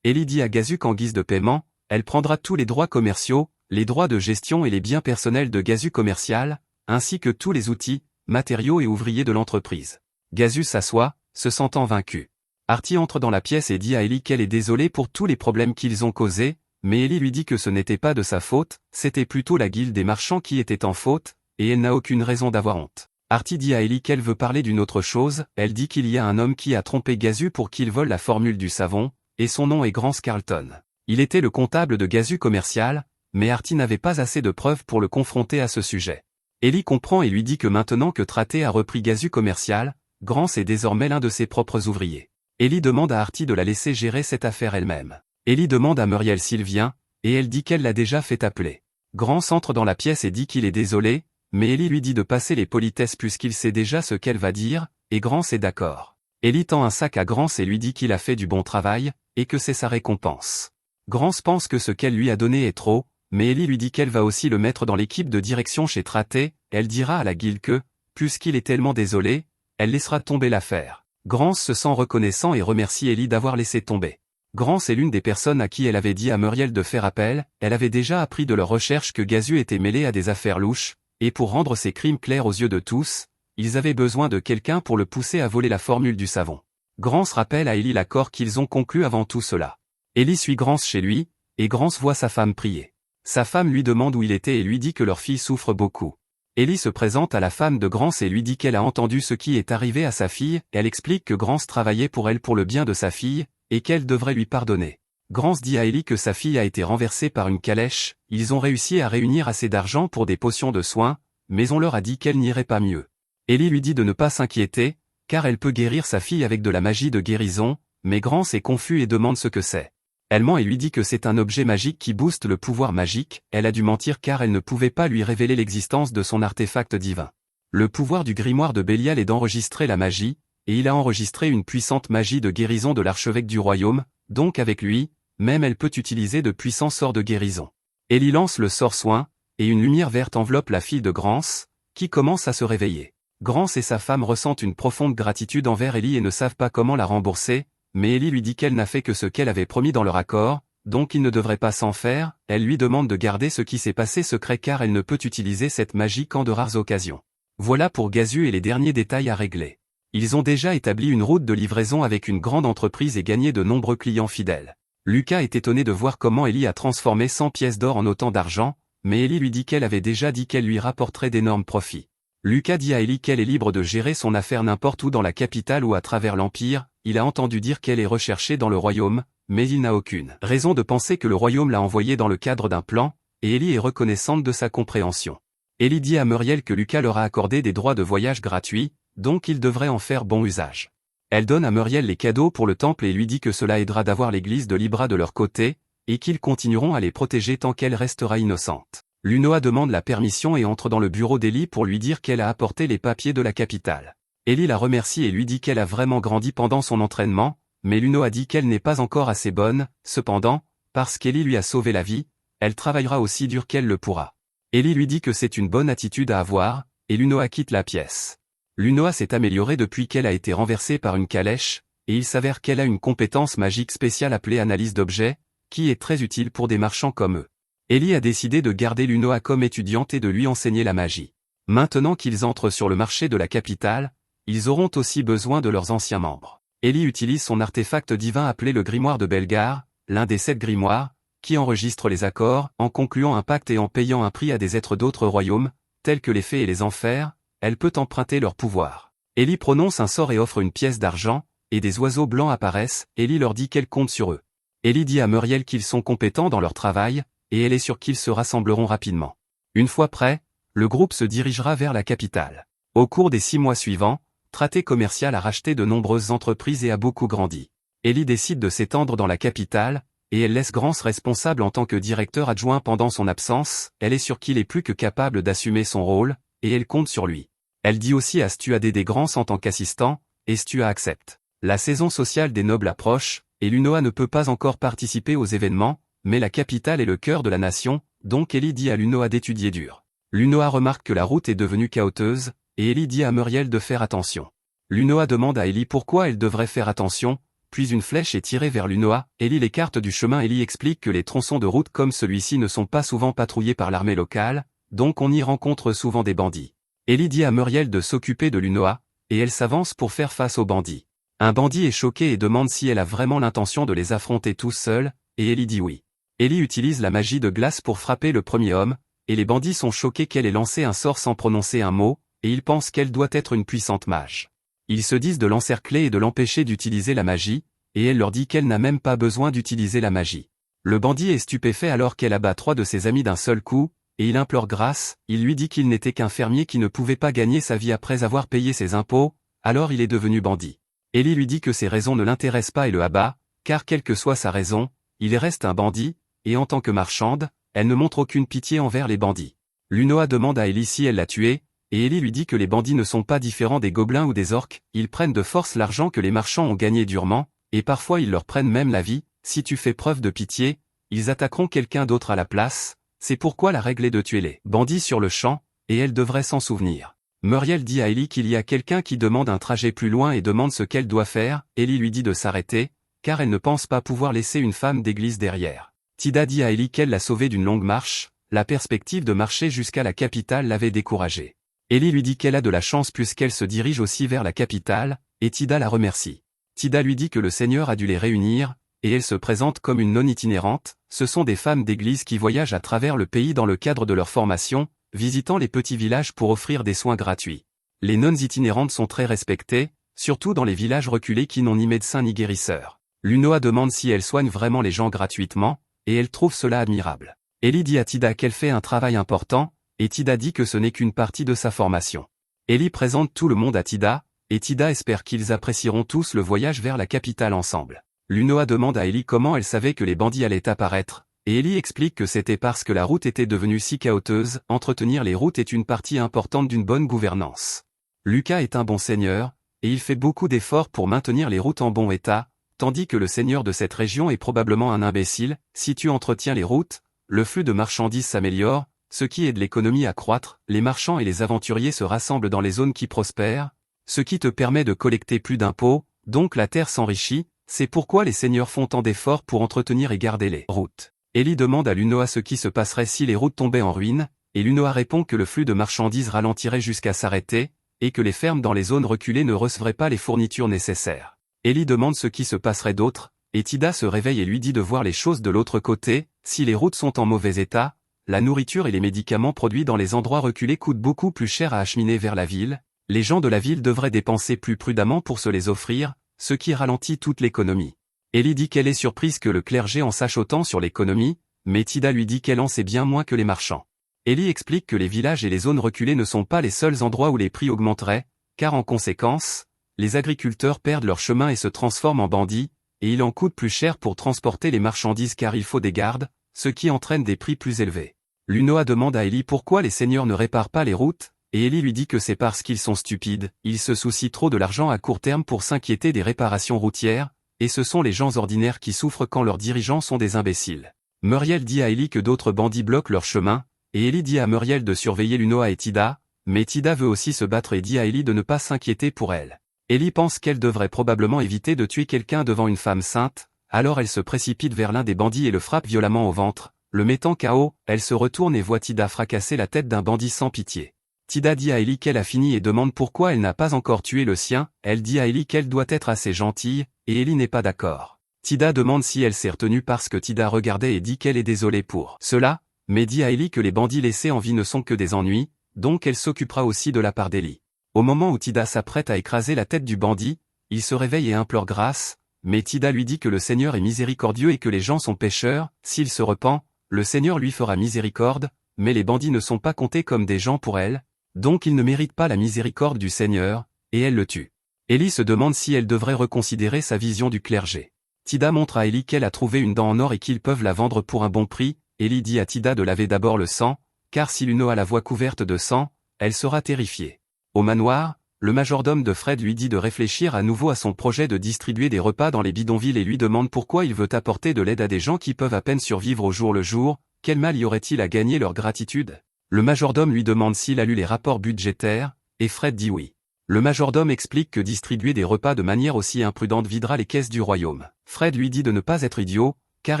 Ellie dit à Gazu qu'en guise de paiement, elle prendra tous les droits commerciaux, les droits de gestion et les biens personnels de Gazu commercial, ainsi que tous les outils, matériaux et ouvriers de l'entreprise. Gazu s'assoit, se sentant vaincu. Artie entre dans la pièce et dit à Ellie qu'elle est désolée pour tous les problèmes qu'ils ont causés, mais Ellie lui dit que ce n'était pas de sa faute, c'était plutôt la guilde des marchands qui était en faute, et elle n'a aucune raison d'avoir honte. Artie dit à Ellie qu'elle veut parler d'une autre chose, elle dit qu'il y a un homme qui a trompé Gazu pour qu'il vole la formule du savon, et son nom est Grance Carlton. Il était le comptable de Gazu commercial, mais Artie n'avait pas assez de preuves pour le confronter à ce sujet. Ellie comprend et lui dit que maintenant que Traté a repris Gazu commercial, Grance est désormais l'un de ses propres ouvriers. Ellie demande à Artie de la laisser gérer cette affaire elle-même. Ellie demande à Muriel s'il vient, et elle dit qu'elle l'a déjà fait appeler. Grance entre dans la pièce et dit qu'il est désolé, mais Ellie lui dit de passer les politesses puisqu'il sait déjà ce qu'elle va dire, et Grance est d'accord. Ellie tend un sac à Grance et lui dit qu'il a fait du bon travail, et que c'est sa récompense. Grance pense que ce qu'elle lui a donné est trop, mais Ellie lui dit qu'elle va aussi le mettre dans l'équipe de direction chez Traté, elle dira à la guilde que, puisqu'il est tellement désolé, elle laissera tomber l'affaire. Grance se sent reconnaissant et remercie Ellie d'avoir laissé tomber. Grance est l'une des personnes à qui elle avait dit à Muriel de faire appel, elle avait déjà appris de leur recherche que Gazu était mêlé à des affaires louches, et pour rendre ses crimes clairs aux yeux de tous, ils avaient besoin de quelqu'un pour le pousser à voler la formule du savon. Grance rappelle à Ellie l'accord qu'ils ont conclu avant tout cela. Ellie suit Grance chez lui, et Grance voit sa femme prier. Sa femme lui demande où il était et lui dit que leur fille souffre beaucoup. Ellie se présente à la femme de Grance et lui dit qu'elle a entendu ce qui est arrivé à sa fille, elle explique que Grance travaillait pour elle pour le bien de sa fille, et qu'elle devrait lui pardonner. Grance dit à Ellie que sa fille a été renversée par une calèche, ils ont réussi à réunir assez d'argent pour des potions de soins, mais on leur a dit qu'elle n'irait pas mieux. Ellie lui dit de ne pas s'inquiéter, car elle peut guérir sa fille avec de la magie de guérison, mais Grance est confus et demande ce que c'est. Elle ment et lui dit que c'est un objet magique qui booste le pouvoir magique, elle a dû mentir car elle ne pouvait pas lui révéler l'existence de son artefact divin. Le pouvoir du grimoire de Bélial est d'enregistrer la magie, et il a enregistré une puissante magie de guérison de l'archevêque du royaume, donc avec lui, même elle peut utiliser de puissants sorts de guérison. Ellie lance le sort soin, et une lumière verte enveloppe la fille de Grance, qui commence à se réveiller. Grance et sa femme ressentent une profonde gratitude envers Ellie et ne savent pas comment la rembourser, mais Ellie lui dit qu'elle n'a fait que ce qu'elle avait promis dans leur accord, donc il ne devrait pas s'en faire, elle lui demande de garder ce qui s'est passé secret car elle ne peut utiliser cette magie qu'en de rares occasions. Voilà pour Gazu et les derniers détails à régler. Ils ont déjà établi une route de livraison avec une grande entreprise et gagné de nombreux clients fidèles. Lucas est étonné de voir comment Ellie a transformé 100 pièces d'or en autant d'argent, mais Ellie lui dit qu'elle avait déjà dit qu'elle lui rapporterait d'énormes profits. Lucas dit à Ellie qu'elle est libre de gérer son affaire n'importe où dans la capitale ou à travers l'Empire, il a entendu dire qu'elle est recherchée dans le royaume, mais il n'a aucune raison de penser que le royaume l'a envoyée dans le cadre d'un plan, et Ellie est reconnaissante de sa compréhension. Ellie dit à Muriel que Lucas leur a accordé des droits de voyage gratuits, donc il devrait en faire bon usage. Elle donne à Muriel les cadeaux pour le temple et lui dit que cela aidera d'avoir l'église de Libra de leur côté, et qu'ils continueront à les protéger tant qu'elle restera innocente. Lunoa demande la permission et entre dans le bureau d'Ellie pour lui dire qu'elle a apporté les papiers de la capitale. Ellie la remercie et lui dit qu'elle a vraiment grandi pendant son entraînement, mais Lunoa dit qu'elle n'est pas encore assez bonne, cependant, parce qu'Ellie lui a sauvé la vie, elle travaillera aussi dur qu'elle le pourra. Ellie lui dit que c'est une bonne attitude à avoir, et Lunoa quitte la pièce. Lunoa s'est améliorée depuis qu'elle a été renversée par une calèche, et il s'avère qu'elle a une compétence magique spéciale appelée analyse d'objets, qui est très utile pour des marchands comme eux. Ellie a décidé de garder Lunoa comme étudiante et de lui enseigner la magie. Maintenant qu'ils entrent sur le marché de la capitale, ils auront aussi besoin de leurs anciens membres. Ellie utilise son artefact divin appelé le grimoire de Belgar, l'un des 7 grimoires, qui enregistre les accords, en concluant un pacte et en payant un prix à des êtres d'autres royaumes, tels que les fées et les enfers, elle peut emprunter leur pouvoir. Ellie prononce un sort et offre une pièce d'argent, et des oiseaux blancs apparaissent, Ellie leur dit qu'elle compte sur eux. Ellie dit à Muriel qu'ils sont compétents dans leur travail, et elle est sûre qu'ils se rassembleront rapidement. Une fois prêt, le groupe se dirigera vers la capitale. Au cours des 6 mois suivants, Traité Commercial a racheté de nombreuses entreprises et a beaucoup grandi. Ellie décide de s'étendre dans la capitale, et elle laisse Grance responsable en tant que directeur adjoint pendant son absence, elle est sûre qu'il est plus que capable d'assumer son rôle, et elle compte sur lui. Elle dit aussi à Stua d'aider Grance en tant qu'assistant, et Stua accepte. La saison sociale des nobles approche, et Lunoa ne peut pas encore participer aux événements, mais la capitale est le cœur de la nation, donc Ellie dit à Lunoa d'étudier dur. Lunoa remarque que la route est devenue chaoteuse, et Ellie dit à Muriel de faire attention. Lunoa demande à Ellie pourquoi elle devrait faire attention, puis une flèche est tirée vers Lunoa, Ellie l'écarte du chemin. Ellie explique que les tronçons de route comme celui-ci ne sont pas souvent patrouillés par l'armée locale, donc on y rencontre souvent des bandits. Ellie dit à Muriel de s'occuper de Lunoa, et elle s'avance pour faire face aux bandits. Un bandit est choqué et demande si elle a vraiment l'intention de les affronter tous seuls, et Ellie dit oui. Ellie utilise la magie de glace pour frapper le premier homme, et les bandits sont choqués qu'elle ait lancé un sort sans prononcer un mot, et ils pensent qu'elle doit être une puissante mage. Ils se disent de l'encercler et de l'empêcher d'utiliser la magie, et elle leur dit qu'elle n'a même pas besoin d'utiliser la magie. Le bandit est stupéfait alors qu'elle abat 3 de ses amis d'un seul coup, et il implore grâce, il lui dit qu'il n'était qu'un fermier qui ne pouvait pas gagner sa vie après avoir payé ses impôts, alors il est devenu bandit. Ellie lui dit que ses raisons ne l'intéressent pas et le abat, car quelle que soit sa raison, il reste un bandit, et en tant que marchande, elle ne montre aucune pitié envers les bandits. Lunoa demande à Ellie si elle l'a tué, et Ellie lui dit que les bandits ne sont pas différents des gobelins ou des orques, ils prennent de force l'argent que les marchands ont gagné durement, et parfois ils leur prennent même la vie, si tu fais preuve de pitié, ils attaqueront quelqu'un d'autre à la place, c'est pourquoi la règle est de tuer les bandits sur le champ, et elle devrait s'en souvenir. Muriel dit à Ellie qu'il y a quelqu'un qui demande un trajet plus loin et demande ce qu'elle doit faire, Ellie lui dit de s'arrêter, car elle ne pense pas pouvoir laisser une femme d'église derrière. Tida dit à Ellie qu'elle l'a sauvée d'une longue marche, la perspective de marcher jusqu'à la capitale l'avait découragée. Ellie lui dit qu'elle a de la chance puisqu'elle se dirige aussi vers la capitale, et Tida la remercie. Tida lui dit que le Seigneur a dû les réunir, et elle se présente comme une non-itinérante, ce sont des femmes d'église qui voyagent à travers le pays dans le cadre de leur formation, visitant les petits villages pour offrir des soins gratuits. Les nonnes itinérantes sont très respectées, surtout dans les villages reculés qui n'ont ni médecin ni guérisseur. Lunoa demande si elle soigne vraiment les gens gratuitement, et elle trouve cela admirable. Ellie dit à Tida qu'elle fait un travail important, et Tida dit que ce n'est qu'une partie de sa formation. Ellie présente tout le monde à Tida, et Tida espère qu'ils apprécieront tous le voyage vers la capitale ensemble. Lunoa demande à Ellie comment elle savait que les bandits allaient apparaître, et Ellie explique que c'était parce que la route était devenue si chaoteuse, entretenir les routes est une partie importante d'une bonne gouvernance. Lucas est un bon seigneur, et il fait beaucoup d'efforts pour maintenir les routes en bon état, tandis que le seigneur de cette région est probablement un imbécile. Si tu entretiens les routes, le flux de marchandises s'améliore, ce qui aide l'économie à croître, les marchands et les aventuriers se rassemblent dans les zones qui prospèrent, ce qui te permet de collecter plus d'impôts, donc la terre s'enrichit, c'est pourquoi les seigneurs font tant d'efforts pour entretenir et garder les routes. Ellie demande à Lunoa ce qui se passerait si les routes tombaient en ruine, et Lunoa répond que le flux de marchandises ralentirait jusqu'à s'arrêter, et que les fermes dans les zones reculées ne recevraient pas les fournitures nécessaires. Ellie demande ce qui se passerait d'autre, et Tida se réveille et lui dit de voir les choses de l'autre côté, si les routes sont en mauvais état, la nourriture et les médicaments produits dans les endroits reculés coûtent beaucoup plus cher à acheminer vers la ville, les gens de la ville devraient dépenser plus prudemment pour se les offrir, ce qui ralentit toute l'économie. Ellie dit qu'elle est surprise que le clergé en sache autant sur l'économie, mais Tida lui dit qu'elle en sait bien moins que les marchands. Ellie explique que les villages et les zones reculées ne sont pas les seuls endroits où les prix augmenteraient, car en conséquence, les agriculteurs perdent leur chemin et se transforment en bandits, et il en coûte plus cher pour transporter les marchandises car il faut des gardes, ce qui entraîne des prix plus élevés. Lunoa demande à Ellie pourquoi les seigneurs ne réparent pas les routes, et Ellie lui dit que c'est parce qu'ils sont stupides, ils se soucient trop de l'argent à court terme pour s'inquiéter des réparations routières, et ce sont les gens ordinaires qui souffrent quand leurs dirigeants sont des imbéciles. Muriel dit à Ellie que d'autres bandits bloquent leur chemin, et Ellie dit à Muriel de surveiller Lunoa et Tida, mais Tida veut aussi se battre et dit à Ellie de ne pas s'inquiéter pour elle. Ellie pense qu'elle devrait probablement éviter de tuer quelqu'un devant une femme sainte, alors elle se précipite vers l'un des bandits et le frappe violemment au ventre, le mettant KO, elle se retourne et voit Tida fracasser la tête d'un bandit sans pitié. Tida dit à Ellie qu'elle a fini et demande pourquoi elle n'a pas encore tué le sien, elle dit à Ellie qu'elle doit être assez gentille, et Ellie n'est pas d'accord. Tida demande si elle s'est retenue parce que Tida regardait et dit qu'elle est désolée pour cela, mais dit à Ellie que les bandits laissés en vie ne sont que des ennuis, donc elle s'occupera aussi de la part d'Ellie. Au moment où Tida s'apprête à écraser la tête du bandit, il se réveille et implore grâce, mais Tida lui dit que le Seigneur est miséricordieux et que les gens sont pécheurs, s'il se repent, le Seigneur lui fera miséricorde, mais les bandits ne sont pas comptés comme des gens pour elle, donc ils ne méritent pas la miséricorde du Seigneur, et elle le tue. Ellie se demande si elle devrait reconsidérer sa vision du clergé. Tida montre à Ellie qu'elle a trouvé une dent en or et qu'ils peuvent la vendre pour un bon prix, Ellie dit à Tida de laver d'abord le sang, car si Lunoa a la voix couverte de sang, elle sera terrifiée. Au manoir, le majordome de Fred lui dit de réfléchir à nouveau à son projet de distribuer des repas dans les bidonvilles et lui demande pourquoi il veut apporter de l'aide à des gens qui peuvent à peine survivre au jour le jour, quel mal y aurait-il à gagner leur gratitude? Le majordome lui demande s'il a lu les rapports budgétaires, et Fred dit oui. Le majordome explique que distribuer des repas de manière aussi imprudente videra les caisses du royaume. Fred lui dit de ne pas être idiot, car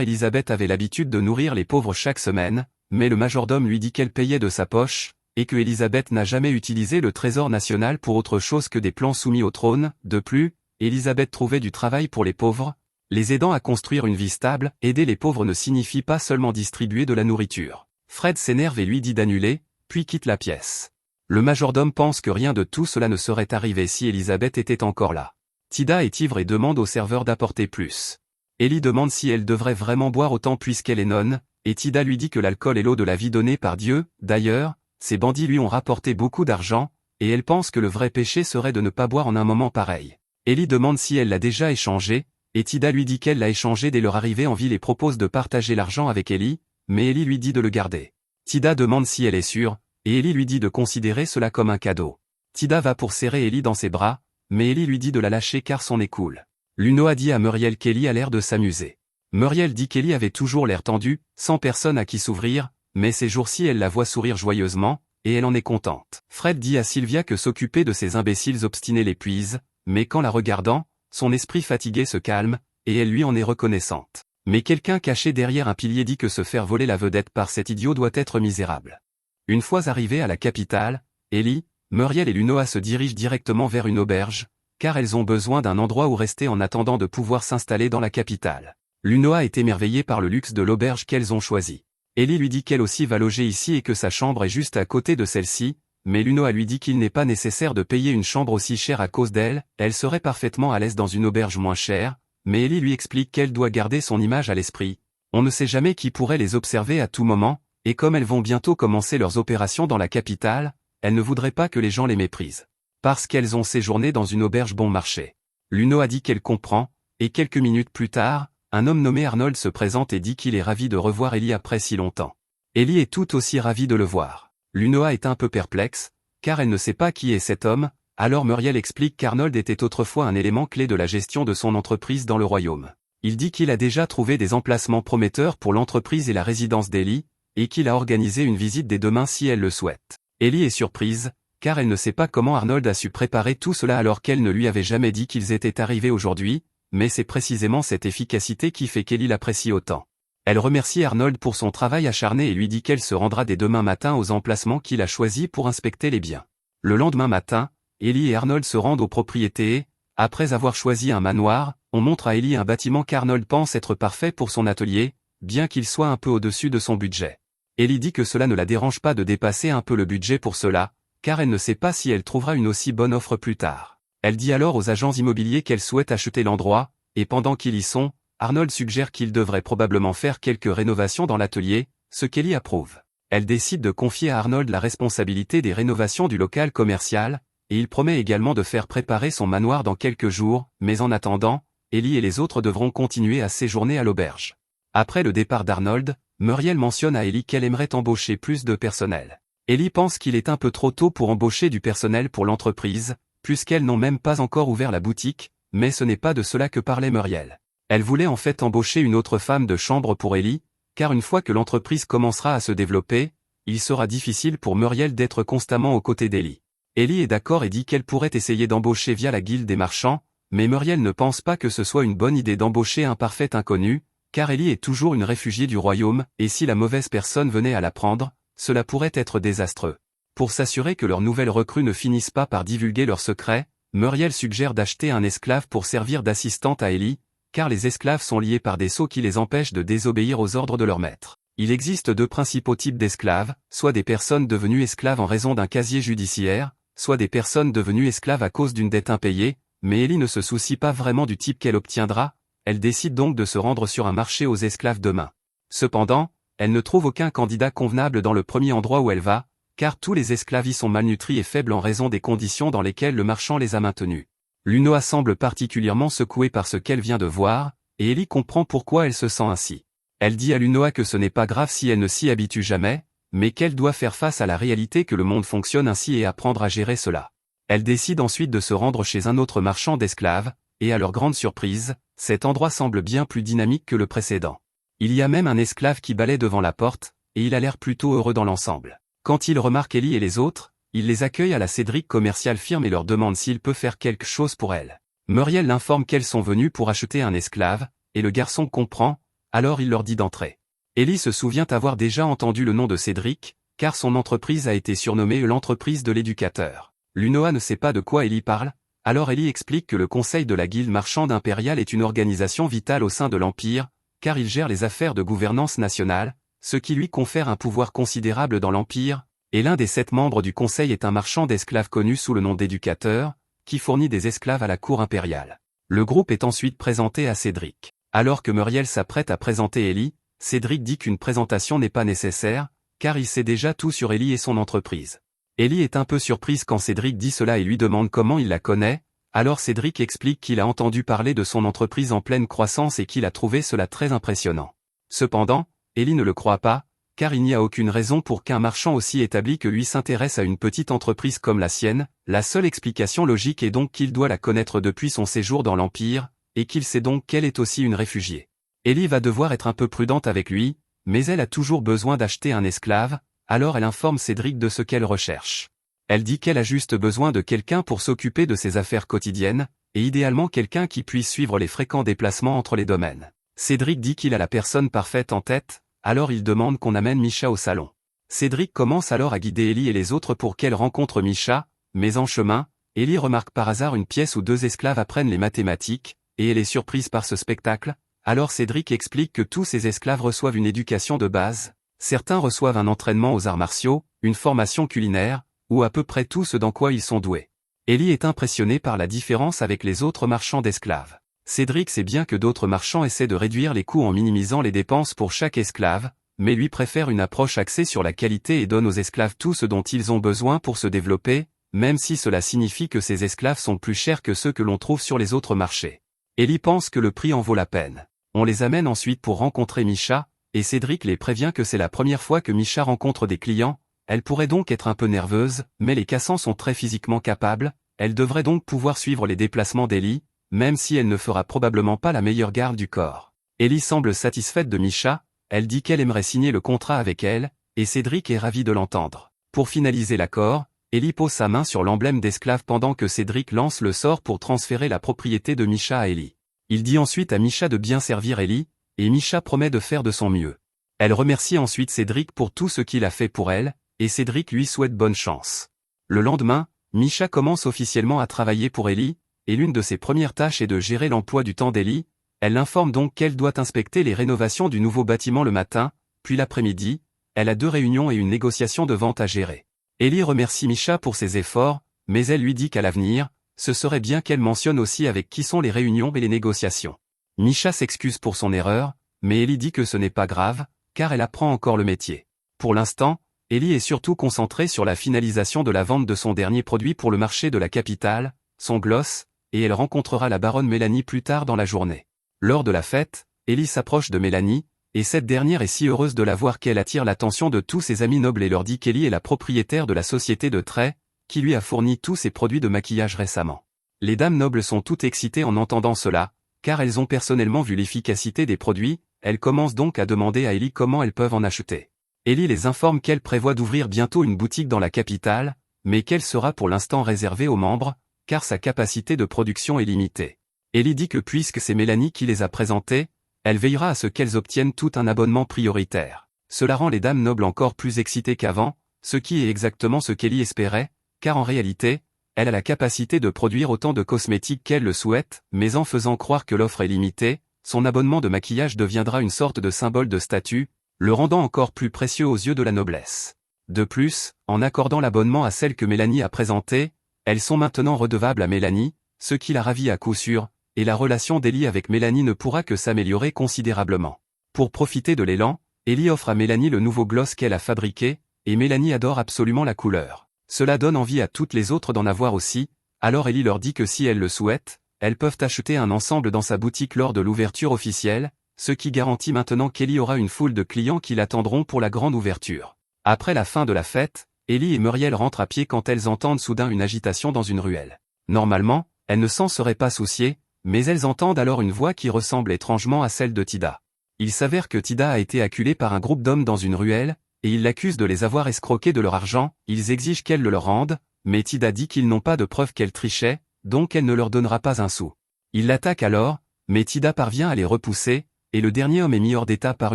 Elisabeth avait l'habitude de nourrir les pauvres chaque semaine, mais le majordome lui dit qu'elle payait de sa poche, et que Elisabeth n'a jamais utilisé le trésor national pour autre chose que des plans soumis au trône. De plus, Elisabeth trouvait du travail pour les pauvres, les aidant à construire une vie stable. Aider les pauvres ne signifie pas seulement distribuer de la nourriture. Fred s'énerve et lui dit d'annuler, puis quitte la pièce. Le majordome pense que rien de tout cela ne serait arrivé si Elisabeth était encore là. Tida est ivre et demande au serveur d'apporter plus. Ellie demande si elle devrait vraiment boire autant puisqu'elle est nonne, et Tida lui dit que l'alcool est l'eau de la vie donnée par Dieu. D'ailleurs, ces bandits lui ont rapporté beaucoup d'argent, et elle pense que le vrai péché serait de ne pas boire en un moment pareil. Ellie demande si elle l'a déjà échangé, et Tida lui dit qu'elle l'a échangé dès leur arrivée en ville et propose de partager l'argent avec Ellie, mais Ellie lui dit de le garder. Tida demande si elle est sûre, et Ellie lui dit de considérer cela comme un cadeau. Tida va pour serrer Ellie dans ses bras, mais Ellie lui dit de la lâcher car son nez coule. Lunoa dit à Muriel qu'Ellie a l'air de s'amuser. Muriel dit qu'Ellie avait toujours l'air tendue, sans personne à qui s'ouvrir, mais ces jours-ci elle la voit sourire joyeusement, et elle en est contente. Fred dit à Sylvia que s'occuper de ces imbéciles obstinés l'épuise, mais qu'en la regardant, son esprit fatigué se calme, et elle lui en est reconnaissante. Mais quelqu'un caché derrière un pilier dit que se faire voler la vedette par cet idiot doit être misérable. Une fois arrivées à la capitale, Ellie, Muriel et Lunoa se dirigent directement vers une auberge, car elles ont besoin d'un endroit où rester en attendant de pouvoir s'installer dans la capitale. Lunoa est émerveillée par le luxe de l'auberge qu'elles ont choisi. Ellie lui dit qu'elle aussi va loger ici et que sa chambre est juste à côté de celle-ci, mais Lunoa lui dit qu'il n'est pas nécessaire de payer une chambre aussi chère à cause d'elle, elle serait parfaitement à l'aise dans une auberge moins chère, mais Ellie lui explique qu'elle doit garder son image à l'esprit. On ne sait jamais qui pourrait les observer à tout moment, et comme elles vont bientôt commencer leurs opérations dans la capitale, elle ne voudrait pas que les gens les méprisent. Parce qu'elles ont séjourné dans une auberge bon marché. Lunoa dit qu'elle comprend, et quelques minutes plus tard, un homme nommé Arnold se présente et dit qu'il est ravi de revoir Ellie après si longtemps. Ellie est tout aussi ravie de le voir. Lunoa est un peu perplexe, car elle ne sait pas qui est cet homme, alors Muriel explique qu'Arnold était autrefois un élément clé de la gestion de son entreprise dans le royaume. Il dit qu'il a déjà trouvé des emplacements prometteurs pour l'entreprise et la résidence d'Ellie, et qu'il a organisé une visite dès demain si elle le souhaite. Ellie est surprise, car elle ne sait pas comment Arnold a su préparer tout cela alors qu'elle ne lui avait jamais dit qu'ils étaient arrivés aujourd'hui, mais c'est précisément cette efficacité qui fait qu'Ellie l'apprécie autant. Elle remercie Arnold pour son travail acharné et lui dit qu'elle se rendra dès demain matin aux emplacements qu'il a choisis pour inspecter les biens. Le lendemain matin, Ellie et Arnold se rendent aux propriétés et, après avoir choisi un manoir, on montre à Ellie un bâtiment qu'Arnold pense être parfait pour son atelier, bien qu'il soit un peu au-dessus de son budget. Ellie dit que cela ne la dérange pas de dépasser un peu le budget pour cela, car elle ne sait pas si elle trouvera une aussi bonne offre plus tard. Elle dit alors aux agents immobiliers qu'elle souhaite acheter l'endroit, et pendant qu'ils y sont, Arnold suggère qu'il devrait probablement faire quelques rénovations dans l'atelier, ce qu'Ellie approuve. Elle décide de confier à Arnold la responsabilité des rénovations du local commercial, et il promet également de faire préparer son manoir dans quelques jours, mais en attendant, Ellie et les autres devront continuer à séjourner à l'auberge. Après le départ d'Arnold, Muriel mentionne à Ellie qu'elle aimerait embaucher plus de personnel. Ellie pense qu'il est un peu trop tôt pour embaucher du personnel pour l'entreprise, puisqu'elles n'ont même pas encore ouvert la boutique, mais ce n'est pas de cela que parlait Muriel. Elle voulait en fait embaucher une autre femme de chambre pour Ellie, car une fois que l'entreprise commencera à se développer, il sera difficile pour Muriel d'être constamment aux côtés d'Ellie. Ellie est d'accord et dit qu'elle pourrait essayer d'embaucher via la guilde des marchands, mais Muriel ne pense pas que ce soit une bonne idée d'embaucher un parfait inconnu, car Ellie est toujours une réfugiée du royaume, et si la mauvaise personne venait à la prendre, cela pourrait être désastreux. Pour s'assurer que leurs nouvelles recrues ne finissent pas par divulguer leurs secrets, Muriel suggère d'acheter un esclave pour servir d'assistante à Ellie, car les esclaves sont liés par des sceaux qui les empêchent de désobéir aux ordres de leur maître. Il existe deux principaux types d'esclaves, soit des personnes devenues esclaves en raison d'un casier judiciaire, soit des personnes devenues esclaves à cause d'une dette impayée, mais Ellie ne se soucie pas vraiment du type qu'elle obtiendra, elle décide donc de se rendre sur un marché aux esclaves demain. Cependant, elle ne trouve aucun candidat convenable dans le premier endroit où elle va, car tous les esclaves y sont malnutris et faibles en raison des conditions dans lesquelles le marchand les a maintenus. Lunoa semble particulièrement secouée par ce qu'elle vient de voir, et Ellie comprend pourquoi elle se sent ainsi. Elle dit à Lunoa que ce n'est pas grave si elle ne s'y habitue jamais, mais qu'elle doit faire face à la réalité que le monde fonctionne ainsi et apprendre à gérer cela. Elle décide ensuite de se rendre chez un autre marchand d'esclaves, et à leur grande surprise, cet endroit semble bien plus dynamique que le précédent. Il y a même un esclave qui balaie devant la porte, et il a l'air plutôt heureux dans l'ensemble. Quand il remarque Ellie et les autres, il les accueille à la Cédric Commercial Firm et leur demande s'il peut faire quelque chose pour elle. Muriel l'informe qu'elles sont venues pour acheter un esclave, et le garçon comprend, alors il leur dit d'entrer. Ellie se souvient avoir déjà entendu le nom de Cédric, car son entreprise a été surnommée l'entreprise de l'éducateur. Lunoa ne sait pas de quoi Ellie parle, alors Ellie explique que le conseil de la guilde marchande impériale est une organisation vitale au sein de l'Empire, car il gère les affaires de gouvernance nationale, ce qui lui confère un pouvoir considérable dans l'Empire, et l'un des 7 membres du conseil est un marchand d'esclaves connu sous le nom d'éducateur, qui fournit des esclaves à la cour impériale. Le groupe est ensuite présenté à Cédric. Alors que Muriel s'apprête à présenter Ellie, Cédric dit qu'une présentation n'est pas nécessaire, car il sait déjà tout sur Ellie et son entreprise. Ellie est un peu surprise quand Cédric dit cela et lui demande comment il la connaît, alors Cédric explique qu'il a entendu parler de son entreprise en pleine croissance et qu'il a trouvé cela très impressionnant. Cependant, Ellie ne le croit pas, car il n'y a aucune raison pour qu'un marchand aussi établi que lui s'intéresse à une petite entreprise comme la sienne, la seule explication logique est donc qu'il doit la connaître depuis son séjour dans l'Empire, et qu'il sait donc qu'elle est aussi une réfugiée. Ellie va devoir être un peu prudente avec lui, mais elle a toujours besoin d'acheter un esclave, alors elle informe Cédric de ce qu'elle recherche. Elle dit qu'elle a juste besoin de quelqu'un pour s'occuper de ses affaires quotidiennes, et idéalement quelqu'un qui puisse suivre les fréquents déplacements entre les domaines. Cédric dit qu'il a la personne parfaite en tête, alors il demande qu'on amène Misha au salon. Cédric commence alors à guider Ellie et les autres pour qu'elle rencontre Misha, mais en chemin, Ellie remarque par hasard une pièce où 2 esclaves apprennent les mathématiques, et elle est surprise par ce spectacle, alors Cédric explique que tous ces esclaves reçoivent une éducation de base, certains reçoivent un entraînement aux arts martiaux, une formation culinaire, ou à peu près tout ce dans quoi ils sont doués. Ellie est impressionnée par la différence avec les autres marchands d'esclaves. Cédric sait bien que d'autres marchands essaient de réduire les coûts en minimisant les dépenses pour chaque esclave, mais lui préfère une approche axée sur la qualité et donne aux esclaves tout ce dont ils ont besoin pour se développer, même si cela signifie que ces esclaves sont plus chers que ceux que l'on trouve sur les autres marchés. Ellie pense que le prix en vaut la peine. On les amène ensuite pour rencontrer Misha, et Cédric les prévient que c'est la première fois que Misha rencontre des clients, elle pourrait donc être un peu nerveuse, mais les cassants sont très physiquement capables, elle devrait donc pouvoir suivre les déplacements d'Ellie, même si elle ne fera probablement pas la meilleure garde du corps. Ellie semble satisfaite de Misha, elle dit qu'elle aimerait signer le contrat avec elle, et Cédric est ravi de l'entendre. Pour finaliser l'accord, Ellie pose sa main sur l'emblème d'esclave pendant que Cédric lance le sort pour transférer la propriété de Misha à Ellie. Il dit ensuite à Misha de bien servir Ellie, et Misha promet de faire de son mieux. Elle remercie ensuite Cédric pour tout ce qu'il a fait pour elle, et Cédric lui souhaite bonne chance. Le lendemain, Misha commence officiellement à travailler pour Ellie, et l'une de ses premières tâches est de gérer l'emploi du temps d'Ellie. Elle l'informe donc qu'elle doit inspecter les rénovations du nouveau bâtiment le matin, puis l'après-midi, elle a 2 réunions et une négociation de vente à gérer. Ellie remercie Misha pour ses efforts, mais elle lui dit qu'à l'avenir, ce serait bien qu'elle mentionne aussi avec qui sont les réunions et les négociations. Misha s'excuse pour son erreur, mais Ellie dit que ce n'est pas grave, car elle apprend encore le métier. Pour l'instant, Ellie est surtout concentrée sur la finalisation de la vente de son dernier produit pour le marché de la capitale, son gloss, et elle rencontrera la baronne Mélanie plus tard dans la journée. Lors de la fête, Ellie s'approche de Mélanie, et cette dernière est si heureuse de la voir qu'elle attire l'attention de tous ses amis nobles et leur dit qu'Ellie est la propriétaire de la société de traits, qui lui a fourni tous ses produits de maquillage récemment. Les dames nobles sont toutes excitées en entendant cela, car elles ont personnellement vu l'efficacité des produits, elles commencent donc à demander à Ellie comment elles peuvent en acheter. Ellie les informe qu'elle prévoit d'ouvrir bientôt une boutique dans la capitale, mais qu'elle sera pour l'instant réservée aux membres, car sa capacité de production est limitée. Ellie dit que puisque c'est Mélanie qui les a présentées, elle veillera à ce qu'elles obtiennent tout un abonnement prioritaire. Cela rend les dames nobles encore plus excitées qu'avant, ce qui est exactement ce qu'Ellie espérait, car en réalité, elle a la capacité de produire autant de cosmétiques qu'elle le souhaite, mais en faisant croire que l'offre est limitée, son abonnement de maquillage deviendra une sorte de symbole de statut, le rendant encore plus précieux aux yeux de la noblesse. De plus, en accordant l'abonnement à celle que Mélanie a présentée, elles sont maintenant redevables à Mélanie, ce qui la ravit à coup sûr, et la relation d'Ellie avec Mélanie ne pourra que s'améliorer considérablement. Pour profiter de l'élan, Ellie offre à Mélanie le nouveau gloss qu'elle a fabriqué, et Mélanie adore absolument la couleur. Cela donne envie à toutes les autres d'en avoir aussi, alors Ellie leur dit que si elles le souhaitent, elles peuvent acheter un ensemble dans sa boutique lors de l'ouverture officielle, ce qui garantit maintenant qu'Ellie aura une foule de clients qui l'attendront pour la grande ouverture. Après la fin de la fête, Ellie et Muriel rentrent à pied quand elles entendent soudain une agitation dans une ruelle. Normalement, elles ne s'en seraient pas souciées, mais elles entendent alors une voix qui ressemble étrangement à celle de Tida. Il s'avère que Tida a été acculée par un groupe d'hommes dans une ruelle, et ils l'accusent de les avoir escroqués de leur argent, ils exigent qu'elle le leur rende, mais Tida dit qu'ils n'ont pas de preuve qu'elle trichait, donc elle ne leur donnera pas un sou. Ils l'attaquent alors, mais Tida parvient à les repousser, et le dernier homme est mis hors d'état par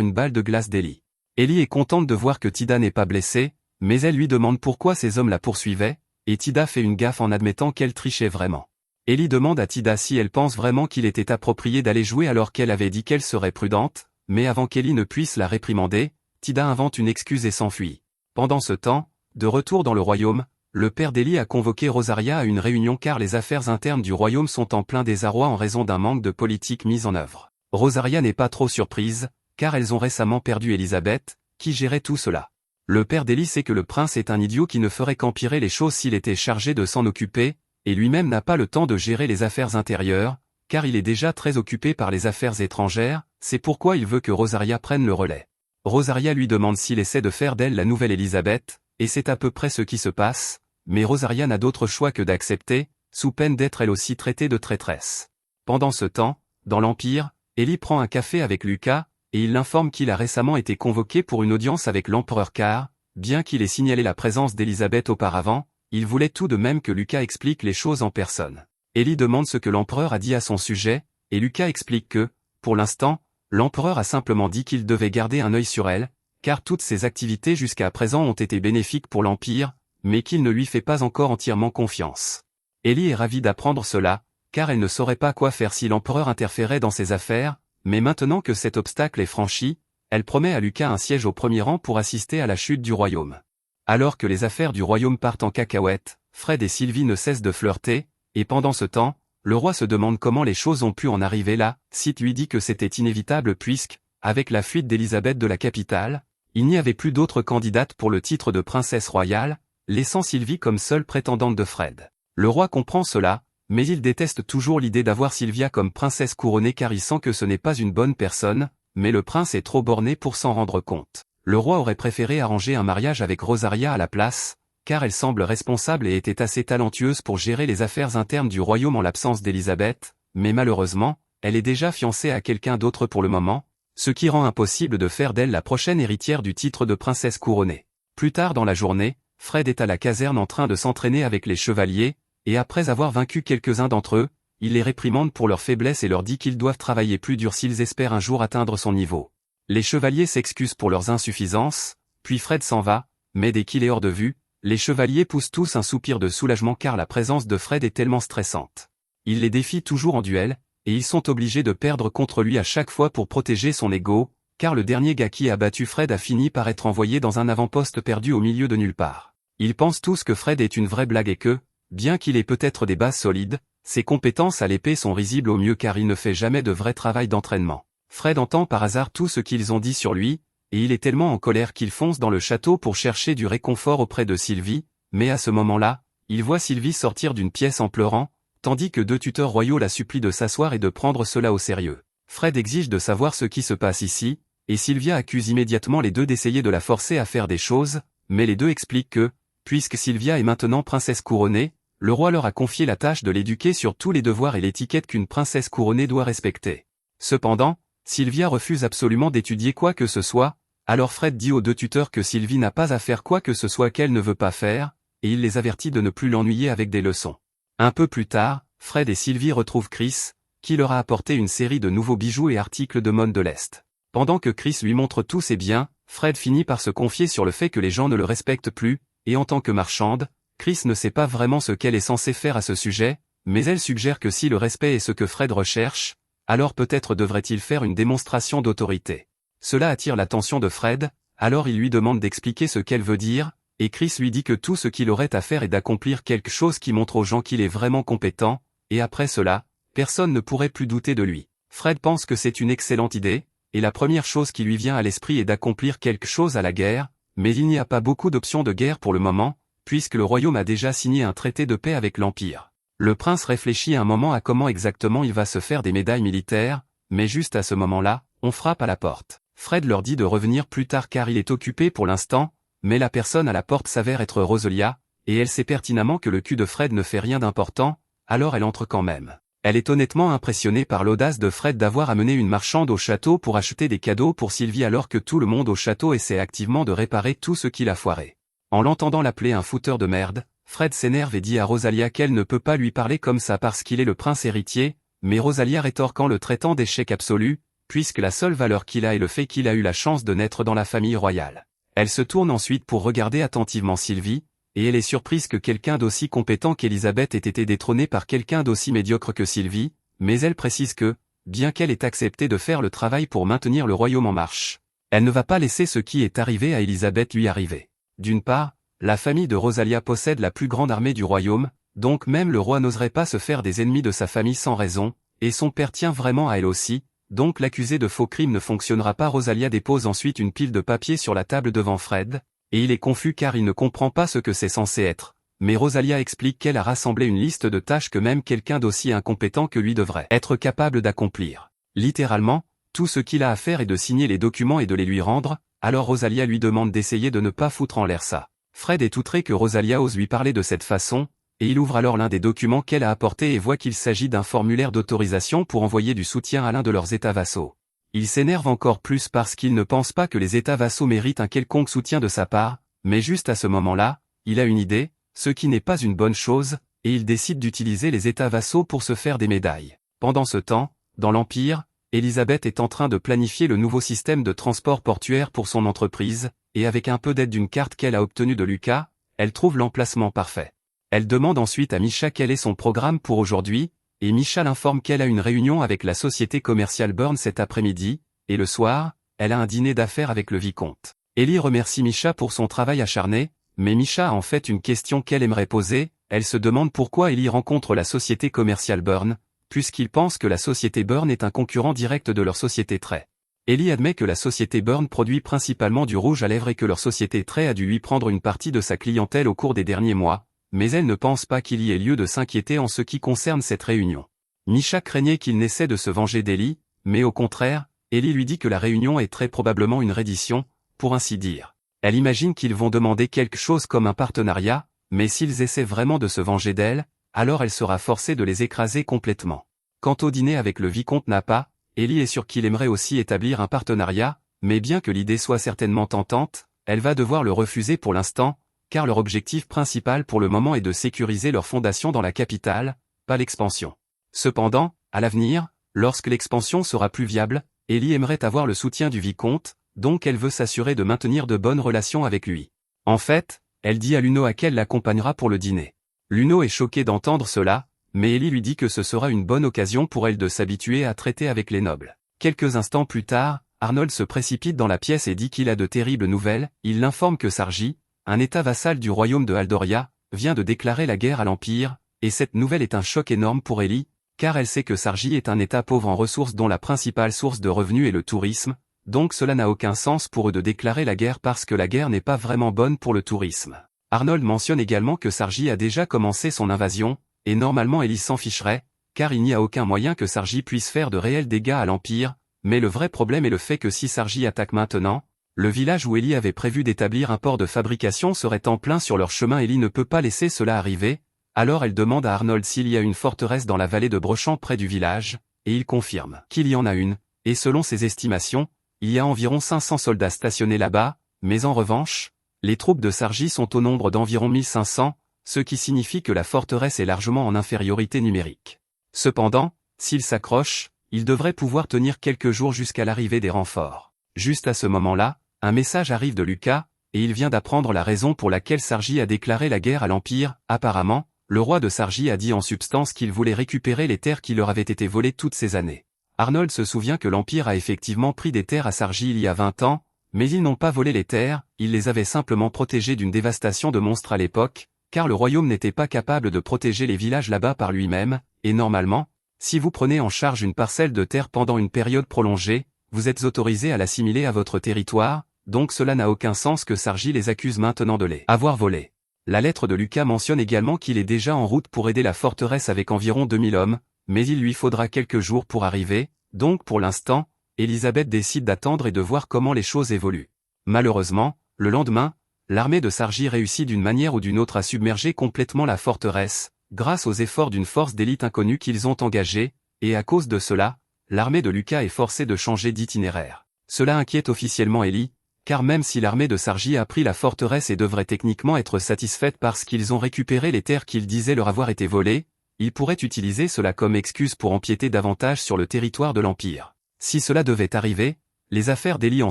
une balle de glace d'Ellie. Ellie est contente de voir que Tida n'est pas blessée, mais elle lui demande pourquoi ces hommes la poursuivaient, et Tida fait une gaffe en admettant qu'elle trichait vraiment. Ellie demande à Tida si elle pense vraiment qu'il était approprié d'aller jouer alors qu'elle avait dit qu'elle serait prudente, mais avant qu'Ellie ne puisse la réprimander, Tida invente une excuse et s'enfuit. Pendant ce temps, de retour dans le royaume, le père d'Ellie a convoqué Rosaria à une réunion car les affaires internes du royaume sont en plein désarroi en raison d'un manque de politique mise en œuvre. Rosaria n'est pas trop surprise, car elles ont récemment perdu Elisabeth, qui gérait tout cela. Le père d'Ellie sait que le prince est un idiot qui ne ferait qu'empirer les choses s'il était chargé de s'en occuper, et lui-même n'a pas le temps de gérer les affaires intérieures, car il est déjà très occupé par les affaires étrangères, c'est pourquoi il veut que Rosaria prenne le relais. Rosaria lui demande s'il essaie de faire d'elle la nouvelle Elisabeth, et c'est à peu près ce qui se passe, mais Rosaria n'a d'autre choix que d'accepter, sous peine d'être elle aussi traitée de traîtresse. Pendant ce temps, dans l'Empire, Ellie prend un café avec Lucas, et il l'informe qu'il a récemment été convoqué pour une audience avec l'empereur car, bien qu'il ait signalé la présence d'Elisabeth auparavant, il voulait tout de même que Lucas explique les choses en personne. Ellie demande ce que l'empereur a dit à son sujet, et Lucas explique que, pour l'instant, l'empereur a simplement dit qu'il devait garder un œil sur elle, car toutes ses activités jusqu'à présent ont été bénéfiques pour l'Empire, mais qu'il ne lui fait pas encore entièrement confiance. Ellie est ravie d'apprendre cela, car elle ne saurait pas quoi faire si l'empereur interférait dans ses affaires, mais maintenant que cet obstacle est franchi, elle promet à Lucas un siège au premier rang pour assister à la chute du royaume. Alors que les affaires du royaume partent en cacahuète, Fred et Sylvie ne cessent de flirter, et pendant ce temps, le roi se demande comment les choses ont pu en arriver là, Sid lui dit que c'était inévitable puisque, avec la fuite d'Elisabeth de la capitale, il n'y avait plus d'autre candidate pour le titre de princesse royale, laissant Sylvie comme seule prétendante de Fred. Le roi comprend cela, mais il déteste toujours l'idée d'avoir Sylvia comme princesse couronnée car il sent que ce n'est pas une bonne personne, mais le prince est trop borné pour s'en rendre compte. Le roi aurait préféré arranger un mariage avec Rosaria à la place, car elle semble responsable et était assez talentueuse pour gérer les affaires internes du royaume en l'absence d'Elisabeth, mais malheureusement, elle est déjà fiancée à quelqu'un d'autre pour le moment, ce qui rend impossible de faire d'elle la prochaine héritière du titre de princesse couronnée. Plus tard dans la journée, Fred est à la caserne en train de s'entraîner avec les chevaliers, et après avoir vaincu quelques-uns d'entre eux, il les réprimande pour leur faiblesse et leur dit qu'ils doivent travailler plus dur s'ils espèrent un jour atteindre son niveau. Les chevaliers s'excusent pour leurs insuffisances, puis Fred s'en va, mais dès qu'il est hors de vue, les chevaliers poussent tous un soupir de soulagement car la présence de Fred est tellement stressante. Il les défie toujours en duel, et ils sont obligés de perdre contre lui à chaque fois pour protéger son ego, car le dernier gars qui a battu Fred a fini par être envoyé dans un avant-poste perdu au milieu de nulle part. Ils pensent tous que Fred est une vraie blague et que, bien qu'il ait peut-être des bases solides, ses compétences à l'épée sont risibles au mieux car il ne fait jamais de vrai travail d'entraînement. Fred entend par hasard tout ce qu'ils ont dit sur lui, et il est tellement en colère qu'il fonce dans le château pour chercher du réconfort auprès de Sylvie, mais à ce moment-là, il voit Sylvie sortir d'une pièce en pleurant, tandis que deux tuteurs royaux la supplient de s'asseoir et de prendre cela au sérieux. Fred exige de savoir ce qui se passe ici, et Sylvia accuse immédiatement les deux d'essayer de la forcer à faire des choses, mais les deux expliquent que, puisque Sylvia est maintenant princesse couronnée, le roi leur a confié la tâche de l'éduquer sur tous les devoirs et l'étiquette qu'une princesse couronnée doit respecter. Cependant, Sylvia refuse absolument d'étudier quoi que ce soit, alors Fred dit aux deux tuteurs que Sylvie n'a pas à faire quoi que ce soit qu'elle ne veut pas faire, et il les avertit de ne plus l'ennuyer avec des leçons. Un peu plus tard, Fred et Sylvie retrouvent Chris, qui leur a apporté une série de nouveaux bijoux et articles de mode de l'Est. Pendant que Chris lui montre tous ses biens, Fred finit par se confier sur le fait que les gens ne le respectent plus, et en tant que marchande, Chris ne sait pas vraiment ce qu'elle est censée faire à ce sujet, mais elle suggère que si le respect est ce que Fred recherche, alors peut-être devrait-il faire une démonstration d'autorité. Cela attire l'attention de Fred, alors il lui demande d'expliquer ce qu'elle veut dire, et Chris lui dit que tout ce qu'il aurait à faire est d'accomplir quelque chose qui montre aux gens qu'il est vraiment compétent, et après cela, personne ne pourrait plus douter de lui. Fred pense que c'est une excellente idée, et la première chose qui lui vient à l'esprit est d'accomplir quelque chose à la guerre, mais il n'y a pas beaucoup d'options de guerre pour le moment, puisque le royaume a déjà signé un traité de paix avec l'Empire. Le prince réfléchit un moment à comment exactement il va se faire des médailles militaires, mais juste à ce moment-là, on frappe à la porte. Fred leur dit de revenir plus tard car il est occupé pour l'instant, mais la personne à la porte s'avère être Rosalia, et elle sait pertinemment que le cul de Fred ne fait rien d'important, alors elle entre quand même. Elle est honnêtement impressionnée par l'audace de Fred d'avoir amené une marchande au château pour acheter des cadeaux pour Sylvie alors que tout le monde au château essaie activement de réparer tout ce qu'il a foiré. En l'entendant l'appeler un fouteur de merde, Fred s'énerve et dit à Rosalia qu'elle ne peut pas lui parler comme ça parce qu'il est le prince héritier, mais Rosalia rétorque en le traitant d'échec absolu, puisque la seule valeur qu'il a est le fait qu'il a eu la chance de naître dans la famille royale. Elle se tourne ensuite pour regarder attentivement Sylvie, et elle est surprise que quelqu'un d'aussi compétent qu'Elisabeth ait été détrôné par quelqu'un d'aussi médiocre que Sylvie, mais elle précise que, bien qu'elle ait accepté de faire le travail pour maintenir le royaume en marche, elle ne va pas laisser ce qui est arrivé à Elisabeth lui arriver. D'une part, la famille de Rosalia possède la plus grande armée du royaume, donc même le roi n'oserait pas se faire des ennemis de sa famille sans raison, et son père tient vraiment à elle aussi, donc l'accusé de faux crime ne fonctionnera pas. Rosalia dépose ensuite une pile de papier sur la table devant Fred, et il est confus car il ne comprend pas ce que c'est censé être, mais Rosalia explique qu'elle a rassemblé une liste de tâches que même quelqu'un d'aussi incompétent que lui devrait être capable d'accomplir. Littéralement, tout ce qu'il a à faire est de signer les documents et de les lui rendre, alors Rosalia lui demande d'essayer de ne pas foutre en l'air ça. Fred est outré que Rosalia ose lui parler de cette façon, et il ouvre alors l'un des documents qu'elle a apporté et voit qu'il s'agit d'un formulaire d'autorisation pour envoyer du soutien à l'un de leurs États vassaux. Il s'énerve encore plus parce qu'il ne pense pas que les États vassaux méritent un quelconque soutien de sa part, mais juste à ce moment-là, il a une idée, ce qui n'est pas une bonne chose, et il décide d'utiliser les États vassaux pour se faire des médailles. Pendant ce temps, dans l'Empire, Elisabeth est en train de planifier le nouveau système de transport portuaire pour son entreprise, et avec un peu d'aide d'une carte qu'elle a obtenue de Lucas, elle trouve l'emplacement parfait. Elle demande ensuite à Misha quel est son programme pour aujourd'hui, et Misha l'informe qu'elle a une réunion avec la société commerciale Burn cet après-midi, et le soir, elle a un dîner d'affaires avec le vicomte. Ellie remercie Misha pour son travail acharné, mais Misha a en fait une question qu'elle aimerait poser, elle se demande pourquoi Ellie rencontre la société commerciale Burn, puisqu'il pense que la société Burn est un concurrent direct de leur société Trait. Ellie admet que la société Burn produit principalement du rouge à lèvres et que leur société Trait a dû lui prendre une partie de sa clientèle au cours des derniers mois, mais elle ne pense pas qu'il y ait lieu de s'inquiéter en ce qui concerne cette réunion. Misha craignait qu'il n'essaie de se venger d'Ellie, mais au contraire, Ellie lui dit que la réunion est très probablement une reddition, pour ainsi dire. Elle imagine qu'ils vont demander quelque chose comme un partenariat, mais s'ils essaient vraiment de se venger d'elle, alors elle sera forcée de les écraser complètement. Quant au dîner avec le vicomte Napa, Ellie est sûre qu'il aimerait aussi établir un partenariat, mais bien que l'idée soit certainement tentante, elle va devoir le refuser pour l'instant, car leur objectif principal pour le moment est de sécuriser leur fondation dans la capitale, pas l'expansion. Cependant, à l'avenir, lorsque l'expansion sera plus viable, Ellie aimerait avoir le soutien du vicomte, donc elle veut s'assurer de maintenir de bonnes relations avec lui. En fait, elle dit à Luno qu'elle l'accompagnera pour le dîner. Luno est choqué d'entendre cela, mais Ellie lui dit que ce sera une bonne occasion pour elle de s'habituer à traiter avec les nobles. Quelques instants plus tard, Arnold se précipite dans la pièce et dit qu'il a de terribles nouvelles. Il l'informe que Sargi, un état vassal du royaume de Haldoria, vient de déclarer la guerre à l'Empire, et cette nouvelle est un choc énorme pour Ellie, car elle sait que Sargi est un état pauvre en ressources dont la principale source de revenus est le tourisme, donc cela n'a aucun sens pour eux de déclarer la guerre parce que la guerre n'est pas vraiment bonne pour le tourisme. Arnold mentionne également que Sargi a déjà commencé son invasion, et normalement Ellie s'en ficherait, car il n'y a aucun moyen que Sargi puisse faire de réels dégâts à l'Empire, mais le vrai problème est le fait que si Sargi attaque maintenant, le village où Ellie avait prévu d'établir un port de fabrication serait en plein sur leur chemin. Ellie ne peut pas laisser cela arriver, alors elle demande à Arnold s'il y a une forteresse dans la vallée de Brechamp près du village, et il confirme qu'il y en a une, et selon ses estimations, il y a environ 500 soldats stationnés là-bas, mais en revanche, les troupes de Sargi sont au nombre d'environ 1500, ce qui signifie que la forteresse est largement en infériorité numérique. Cependant, s'il s'accroche, il devrait pouvoir tenir quelques jours jusqu'à l'arrivée des renforts. Juste à ce moment-là, un message arrive de Lucas, et il vient d'apprendre la raison pour laquelle Sargi a déclaré la guerre à l'Empire. Apparemment, le roi de Sargi a dit en substance qu'il voulait récupérer les terres qui leur avaient été volées toutes ces années. Arnold se souvient que l'Empire a effectivement pris des terres à Sargi il y a 20 ans, mais ils n'ont pas volé les terres, ils les avaient simplement protégées d'une dévastation de monstres à l'époque, car le royaume n'était pas capable de protéger les villages là-bas par lui-même, et normalement, si vous prenez en charge une parcelle de terre pendant une période prolongée, vous êtes autorisé à l'assimiler à votre territoire, donc cela n'a aucun sens que Sargi les accuse maintenant de les avoir volés. La lettre de Lucas mentionne également qu'il est déjà en route pour aider la forteresse avec environ 2000 hommes, mais il lui faudra quelques jours pour arriver, donc pour l'instant, Elisabeth décide d'attendre et de voir comment les choses évoluent. Malheureusement, le lendemain, l'armée de Sargi réussit d'une manière ou d'une autre à submerger complètement la forteresse, grâce aux efforts d'une force d'élite inconnue qu'ils ont engagée, et à cause de cela, l'armée de Lucas est forcée de changer d'itinéraire. Cela inquiète officiellement Ellie, car même si l'armée de Sargi a pris la forteresse et devrait techniquement être satisfaite parce qu'ils ont récupéré les terres qu'ils disaient leur avoir été volées, ils pourraient utiliser cela comme excuse pour empiéter davantage sur le territoire de l'Empire. Si cela devait arriver, les affaires d'Ellie en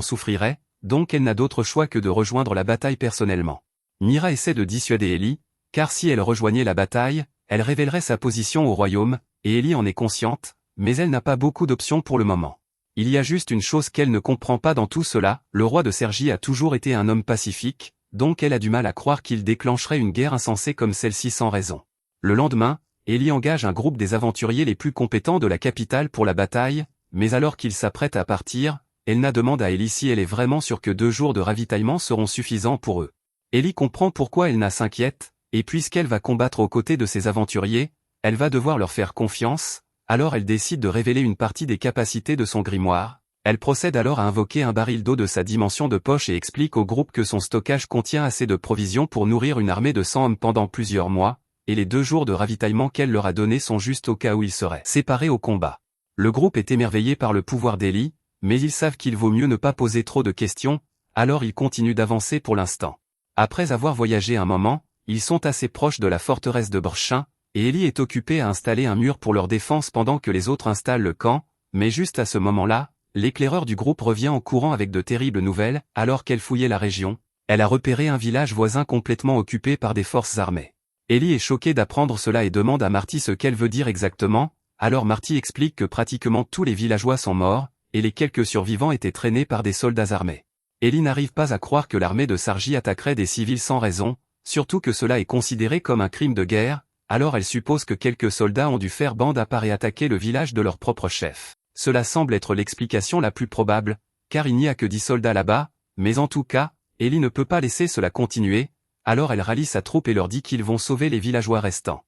souffriraient, donc elle n'a d'autre choix que de rejoindre la bataille personnellement. Mira essaie de dissuader Ellie, car si elle rejoignait la bataille, elle révélerait sa position au royaume, et Ellie en est consciente, mais elle n'a pas beaucoup d'options pour le moment. Il y a juste une chose qu'elle ne comprend pas dans tout cela, le roi de Sargi a toujours été un homme pacifique, donc elle a du mal à croire qu'il déclencherait une guerre insensée comme celle-ci sans raison. Le lendemain, Ellie engage un groupe des aventuriers les plus compétents de la capitale pour la bataille, mais alors qu'ils s'apprêtent à partir, Elna demande à Ellie si elle est vraiment sûre que 2 jours de ravitaillement seront suffisants pour eux. Ellie comprend pourquoi Elna s'inquiète, et puisqu'elle va combattre aux côtés de ces aventuriers, elle va devoir leur faire confiance, alors elle décide de révéler une partie des capacités de son grimoire. Elle procède alors à invoquer un baril d'eau de sa dimension de poche et explique au groupe que son stockage contient assez de provisions pour nourrir une armée de 100 hommes pendant plusieurs mois, et les 2 jours de ravitaillement qu'elle leur a donnés sont juste au cas où ils seraient séparés au combat. Le groupe est émerveillé par le pouvoir d'Ellie, mais ils savent qu'il vaut mieux ne pas poser trop de questions, alors ils continuent d'avancer pour l'instant. Après avoir voyagé un moment, ils sont assez proches de la forteresse de Brechamp, et Ellie est occupée à installer un mur pour leur défense pendant que les autres installent le camp, mais juste à ce moment-là, l'éclaireur du groupe revient en courant avec de terribles nouvelles. Alors qu'elle fouillait la région, elle a repéré un village voisin complètement occupé par des forces armées. Ellie est choquée d'apprendre cela et demande à Marty ce qu'elle veut dire exactement, alors Marty explique que pratiquement tous les villageois sont morts, et les quelques survivants étaient traînés par des soldats armés. Ellie n'arrive pas à croire que l'armée de Sargi attaquerait des civils sans raison, surtout que cela est considéré comme un crime de guerre, alors elle suppose que quelques soldats ont dû faire bande à part et attaquer le village de leur propre chef. Cela semble être l'explication la plus probable, car il n'y a que 10 soldats là-bas, mais en tout cas, Ellie ne peut pas laisser cela continuer, alors elle rallie sa troupe et leur dit qu'ils vont sauver les villageois restants.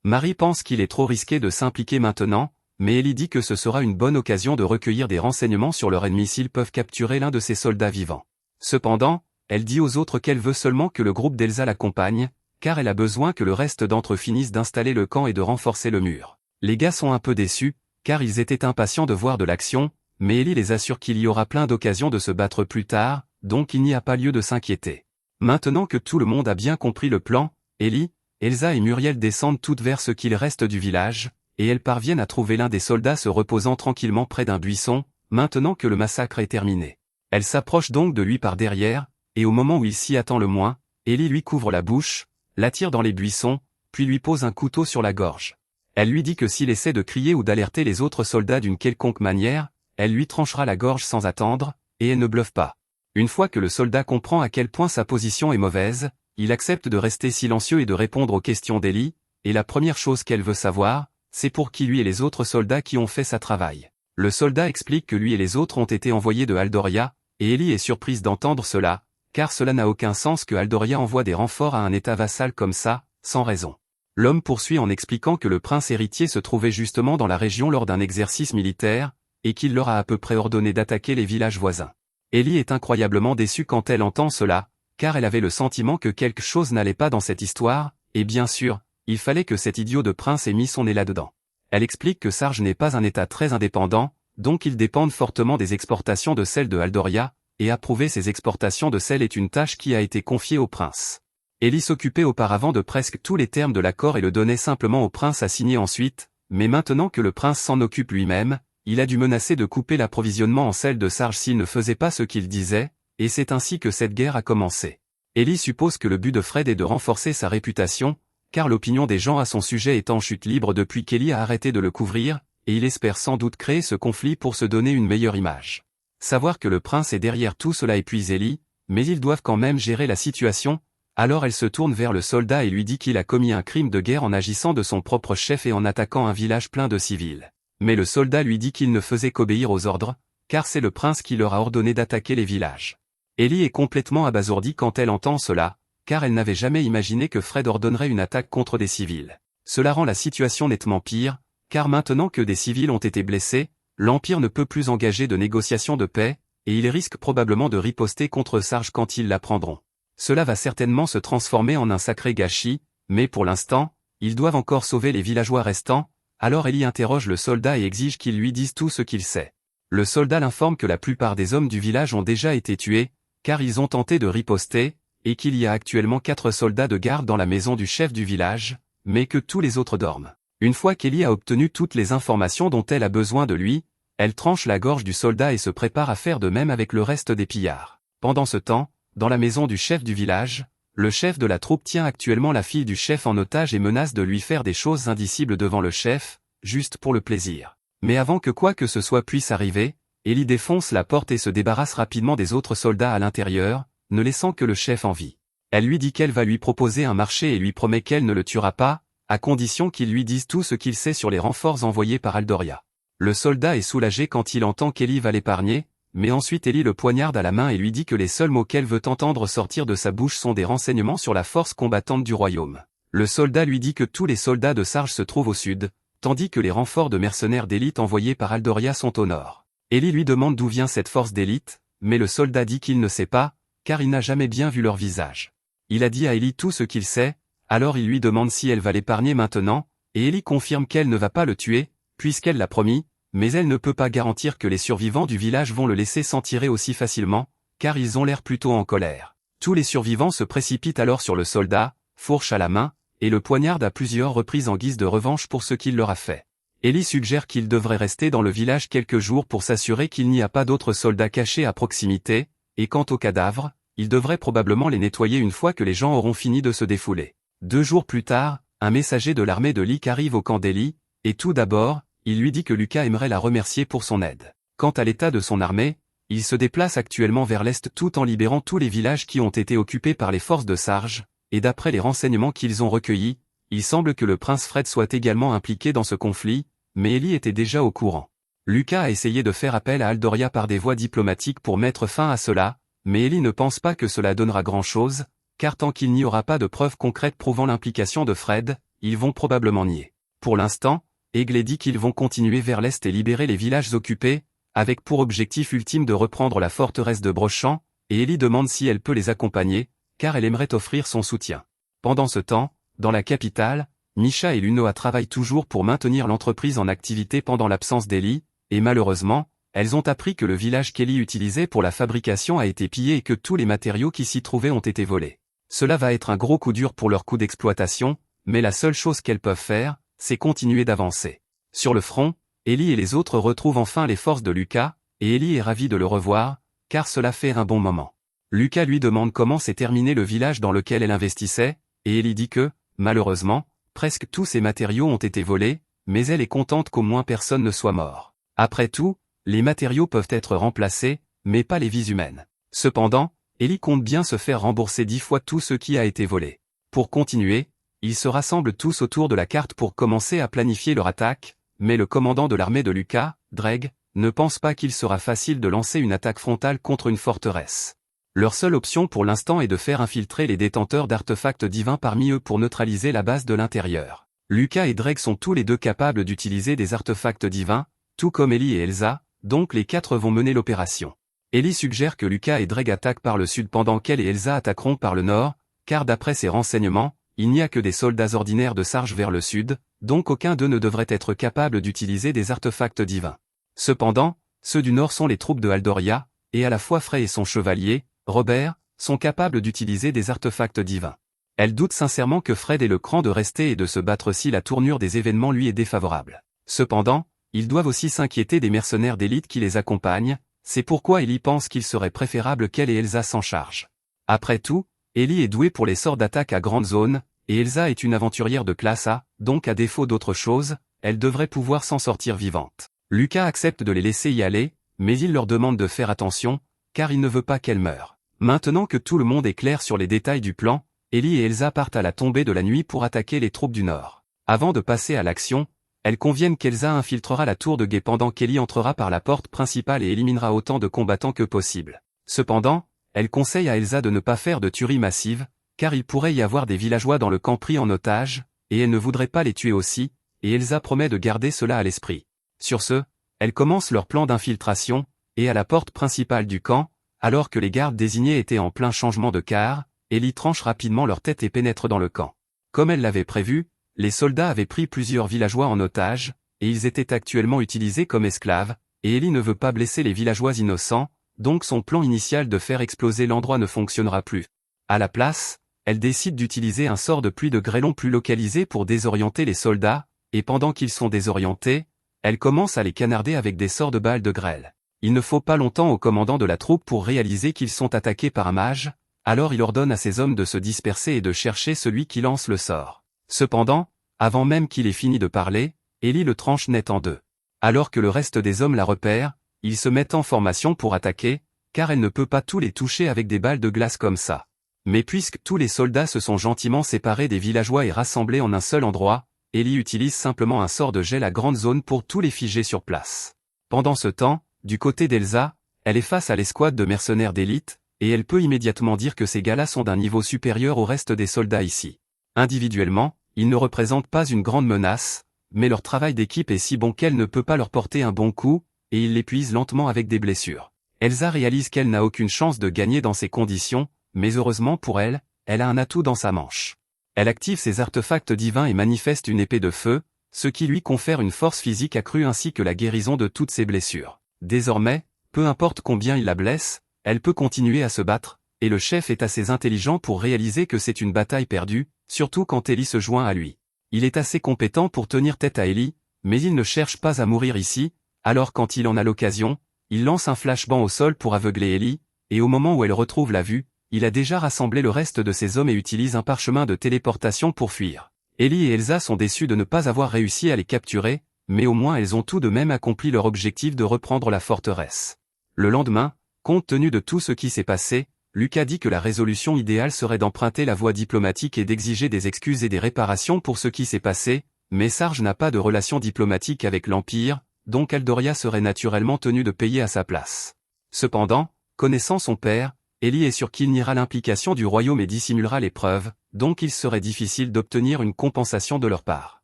Marie pense qu'il est trop risqué de s'impliquer maintenant, mais Ellie dit que ce sera une bonne occasion de recueillir des renseignements sur leur ennemi s'ils peuvent capturer l'un de ces soldats vivants. Cependant, elle dit aux autres qu'elle veut seulement que le groupe d'Elsa l'accompagne, car elle a besoin que le reste d'entre eux finissent d'installer le camp et de renforcer le mur. Les gars sont un peu déçus, car ils étaient impatients de voir de l'action, mais Ellie les assure qu'il y aura plein d'occasions de se battre plus tard, donc il n'y a pas lieu de s'inquiéter. Maintenant que tout le monde a bien compris le plan, Ellie, Elsa et Muriel descendent toutes vers ce qu'il reste du village, et elles parviennent à trouver l'un des soldats se reposant tranquillement près d'un buisson, maintenant que le massacre est terminé. Elle s'approche donc de lui par derrière, et au moment où il s'y attend le moins, Ellie lui couvre la bouche, l'attire dans les buissons, puis lui pose un couteau sur la gorge. Elle lui dit que s'il essaie de crier ou d'alerter les autres soldats d'une quelconque manière, elle lui tranchera la gorge sans attendre, et elle ne bluffe pas. Une fois que le soldat comprend à quel point sa position est mauvaise, il accepte de rester silencieux et de répondre aux questions d'Ellie, et la première chose qu'elle veut savoir, c'est pour qui lui et les autres soldats qui ont fait sa travail. Le soldat explique que lui et les autres ont été envoyés de Aldoria, et Ellie est surprise d'entendre cela, car cela n'a aucun sens que Aldoria envoie des renforts à un état vassal comme ça, sans raison. L'homme poursuit en expliquant que le prince héritier se trouvait justement dans la région lors d'un exercice militaire, et qu'il leur a à peu près ordonné d'attaquer les villages voisins. Ellie est incroyablement déçue quand elle entend cela, car elle avait le sentiment que quelque chose n'allait pas dans cette histoire, et bien sûr, il fallait que cet idiot de prince ait mis son nez là-dedans. Elle explique que Sarge n'est pas un état très indépendant, donc ils dépendent fortement des exportations de sel de Aldoria, et approuver ces exportations de sel est une tâche qui a été confiée au prince. Ellie s'occupait auparavant de presque tous les termes de l'accord et le donnait simplement au prince à signer ensuite, mais maintenant que le prince s'en occupe lui-même, il a dû menacer de couper l'approvisionnement en sel de Sarge s'il ne faisait pas ce qu'il disait, et c'est ainsi que cette guerre a commencé. Ellie suppose que le but de Fred est de renforcer sa réputation, car l'opinion des gens à son sujet est en chute libre depuis qu'Ellie a arrêté de le couvrir, et il espère sans doute créer ce conflit pour se donner une meilleure image. Savoir que le prince est derrière tout cela épuise Ellie, mais ils doivent quand même gérer la situation, alors elle se tourne vers le soldat et lui dit qu'il a commis un crime de guerre en agissant de son propre chef et en attaquant un village plein de civils. Mais le soldat lui dit qu'il ne faisait qu'obéir aux ordres, car c'est le prince qui leur a ordonné d'attaquer les villages. Ellie est complètement abasourdie quand elle entend cela, car elle n'avait jamais imaginé que Fred ordonnerait une attaque contre des civils. Cela rend la situation nettement pire, car maintenant que des civils ont été blessés, l'Empire ne peut plus engager de négociations de paix, et ils risquent probablement de riposter contre Sarge quand ils l'apprendront. Cela va certainement se transformer en un sacré gâchis, mais pour l'instant, ils doivent encore sauver les villageois restants, alors Ellie interroge le soldat et exige qu'il lui dise tout ce qu'il sait. Le soldat l'informe que la plupart des hommes du village ont déjà été tués, car ils ont tenté de riposter, et qu'il y a actuellement 4 soldats de garde dans la maison du chef du village, mais que tous les autres dorment. Une fois qu'Ellie a obtenu toutes les informations dont elle a besoin de lui, elle tranche la gorge du soldat et se prépare à faire de même avec le reste des pillards. Pendant ce temps, dans la maison du chef du village, le chef de la troupe tient actuellement la fille du chef en otage et menace de lui faire des choses indicibles devant le chef, juste pour le plaisir. Mais avant que quoi que ce soit puisse arriver, Ellie défonce la porte et se débarrasse rapidement des autres soldats à l'intérieur, ne laissant que le chef en vie. Elle lui dit qu'elle va lui proposer un marché et lui promet qu'elle ne le tuera pas, à condition qu'il lui dise tout ce qu'il sait sur les renforts envoyés par Aldoria. Le soldat est soulagé quand il entend qu'Ellie va l'épargner, mais ensuite Ellie le poignarde à la main et lui dit que les seuls mots qu'elle veut entendre sortir de sa bouche sont des renseignements sur la force combattante du royaume. Le soldat lui dit que tous les soldats de Sarge se trouvent au sud, tandis que les renforts de mercenaires d'élite envoyés par Aldoria sont au nord. Ellie lui demande d'où vient cette force d'élite, mais le soldat dit qu'il ne sait pas, car il n'a jamais bien vu leur visage. Il a dit à Ellie tout ce qu'il sait, alors il lui demande si elle va l'épargner maintenant, et Ellie confirme qu'elle ne va pas le tuer, puisqu'elle l'a promis, mais elle ne peut pas garantir que les survivants du village vont le laisser s'en tirer aussi facilement, car ils ont l'air plutôt en colère. Tous les survivants se précipitent alors sur le soldat, fourche à la main, et le poignardent à plusieurs reprises en guise de revanche pour ce qu'il leur a fait. Ellie suggère qu'il devrait rester dans le village quelques jours pour s'assurer qu'il n'y a pas d'autres soldats cachés à proximité, et quant aux cadavres, il devrait probablement les nettoyer une fois que les gens auront fini de se défouler. 2 jours plus tard, un messager de l'armée de Lick arrive au camp d'Ellie, et tout d'abord, il lui dit que Lucas aimerait la remercier pour son aide. Quant à l'état de son armée, il se déplace actuellement vers l'est tout en libérant tous les villages qui ont été occupés par les forces de Sarge, et d'après les renseignements qu'ils ont recueillis, il semble que le prince Fred soit également impliqué dans ce conflit, mais Ellie était déjà au courant. Lucas a essayé de faire appel à Aldoria par des voies diplomatiques pour mettre fin à cela, mais Ellie ne pense pas que cela donnera grand-chose, car tant qu'il n'y aura pas de preuves concrètes prouvant l'implication de Fred, ils vont probablement nier. Pour l'instant, Egle dit qu'ils vont continuer vers l'est et libérer les villages occupés, avec pour objectif ultime de reprendre la forteresse de Brochamp, et Ellie demande si elle peut les accompagner, car elle aimerait offrir son soutien. Pendant ce temps, dans la capitale, Misha et Lunoa travaillent toujours pour maintenir l'entreprise en activité pendant l'absence d'Ellie, et malheureusement, elles ont appris que le village qu'Ellie utilisait pour la fabrication a été pillé et que tous les matériaux qui s'y trouvaient ont été volés. Cela va être un gros coup dur pour leur coût d'exploitation, mais la seule chose qu'elles peuvent faire, c'est continuer d'avancer. Sur le front, Ellie et les autres retrouvent enfin les forces de Lucas, et Ellie est ravie de le revoir, car cela fait un bon moment. Lucas lui demande comment s'est terminé le village dans lequel elle investissait, et Ellie dit que, malheureusement, presque tous ces matériaux ont été volés, mais elle est contente qu'au moins personne ne soit mort. Après tout, les matériaux peuvent être remplacés, mais pas les vies humaines. Cependant, Ellie compte bien se faire rembourser 10 fois tout ce qui a été volé. Pour continuer, ils se rassemblent tous autour de la carte pour commencer à planifier leur attaque, mais le commandant de l'armée de Lucas, Dreg, ne pense pas qu'il sera facile de lancer une attaque frontale contre une forteresse. Leur seule option pour l'instant est de faire infiltrer les détenteurs d'artefacts divins parmi eux pour neutraliser la base de l'intérieur. Lucas et Drake sont tous les deux capables d'utiliser des artefacts divins, tout comme Ellie et Elsa, donc les quatre vont mener l'opération. Ellie suggère que Lucas et Drake attaquent par le sud pendant qu'elle et Elsa attaqueront par le nord, car d'après ses renseignements, il n'y a que des soldats ordinaires de Sarge vers le sud, donc aucun d'eux ne devrait être capable d'utiliser des artefacts divins. Cependant, ceux du nord sont les troupes de Haldoria, et à la fois Frey et son chevalier, Robert, sont capables d'utiliser des artefacts divins. Elle doute sincèrement que Fred ait le cran de rester et de se battre si la tournure des événements lui est défavorable. Cependant, ils doivent aussi s'inquiéter des mercenaires d'élite qui les accompagnent, c'est pourquoi Ellie pense qu'il serait préférable qu'elle et Elsa s'en chargent. Après tout, Ellie est douée pour les sorts d'attaque à grande zone, et Elsa est une aventurière de classe A, donc à défaut d'autre chose, elle devrait pouvoir s'en sortir vivante. Lucas accepte de les laisser y aller, mais il leur demande de faire attention, car il ne veut pas qu'elles meurent. Maintenant que tout le monde est clair sur les détails du plan, Ellie et Elsa partent à la tombée de la nuit pour attaquer les troupes du Nord. Avant de passer à l'action, elles conviennent qu'Elsa infiltrera la tour de guet pendant qu'Ellie entrera par la porte principale et éliminera autant de combattants que possible. Cependant, elle conseille à Elsa de ne pas faire de tuerie massive, car il pourrait y avoir des villageois dans le camp pris en otage, et elle ne voudrait pas les tuer aussi, et Elsa promet de garder cela à l'esprit. Sur ce, elles commencent leur plan d'infiltration, et à la porte principale du camp, alors que les gardes désignés étaient en plein changement de quart, Ellie tranche rapidement leur tête et pénètre dans le camp. Comme elle l'avait prévu, les soldats avaient pris plusieurs villageois en otage, et ils étaient actuellement utilisés comme esclaves, et Ellie ne veut pas blesser les villageois innocents, donc son plan initial de faire exploser l'endroit ne fonctionnera plus. À la place, elle décide d'utiliser un sort de pluie de grêlons plus localisé pour désorienter les soldats, et pendant qu'ils sont désorientés, elle commence à les canarder avec des sorts de balles de grêle. Il ne faut pas longtemps au commandant de la troupe pour réaliser qu'ils sont attaqués par un mage, alors il ordonne à ses hommes de se disperser et de chercher celui qui lance le sort. Cependant, avant même qu'il ait fini de parler, Ellie le tranche net en deux. Alors que le reste des hommes la repèrent, ils se mettent en formation pour attaquer, car elle ne peut pas tous les toucher avec des balles de glace comme ça. Mais puisque tous les soldats se sont gentiment séparés des villageois et rassemblés en un seul endroit, Ellie utilise simplement un sort de gel à grande zone pour tous les figer sur place. Pendant ce temps, du côté d'Elsa, elle est face à l'escouade de mercenaires d'élite, et elle peut immédiatement dire que ces gars-là sont d'un niveau supérieur au reste des soldats ici. Individuellement, ils ne représentent pas une grande menace, mais leur travail d'équipe est si bon qu'elle ne peut pas leur porter un bon coup, et ils l'épuisent lentement avec des blessures. Elsa réalise qu'elle n'a aucune chance de gagner dans ces conditions, mais heureusement pour elle, elle a un atout dans sa manche. Elle active ses artefacts divins et manifeste une épée de feu, ce qui lui confère une force physique accrue ainsi que la guérison de toutes ses blessures. Désormais, peu importe combien il la blesse, elle peut continuer à se battre, et le chef est assez intelligent pour réaliser que c'est une bataille perdue, surtout quand Ellie se joint à lui. Il est assez compétent pour tenir tête à Ellie, mais il ne cherche pas à mourir ici, alors quand il en a l'occasion, il lance un flashbang au sol pour aveugler Ellie, et au moment où elle retrouve la vue, il a déjà rassemblé le reste de ses hommes et utilise un parchemin de téléportation pour fuir. Ellie et Elsa sont déçus de ne pas avoir réussi à les capturer, mais au moins elles ont tout de même accompli leur objectif de reprendre la forteresse. Le lendemain, compte tenu de tout ce qui s'est passé, Lucas dit que la résolution idéale serait d'emprunter la voie diplomatique et d'exiger des excuses et des réparations pour ce qui s'est passé, mais Sarge n'a pas de relation diplomatique avec l'Empire, donc Haldoria serait naturellement tenue de payer à sa place. Cependant, connaissant son père, Ellie est sûre qu'il niera l'implication du royaume et dissimulera les preuves, donc il serait difficile d'obtenir une compensation de leur part.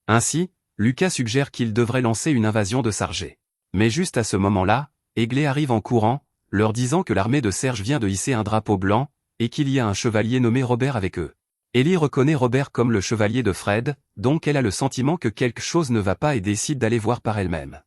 Ainsi, Lucas suggère qu'il devrait lancer une invasion de Sargé. Mais juste à ce moment-là, Eglé arrive en courant, leur disant que l'armée de Serge vient de hisser un drapeau blanc, et qu'il y a un chevalier nommé Robert avec eux. Ellie reconnaît Robert comme le chevalier de Fred, donc elle a le sentiment que quelque chose ne va pas et décide d'aller voir par elle-même.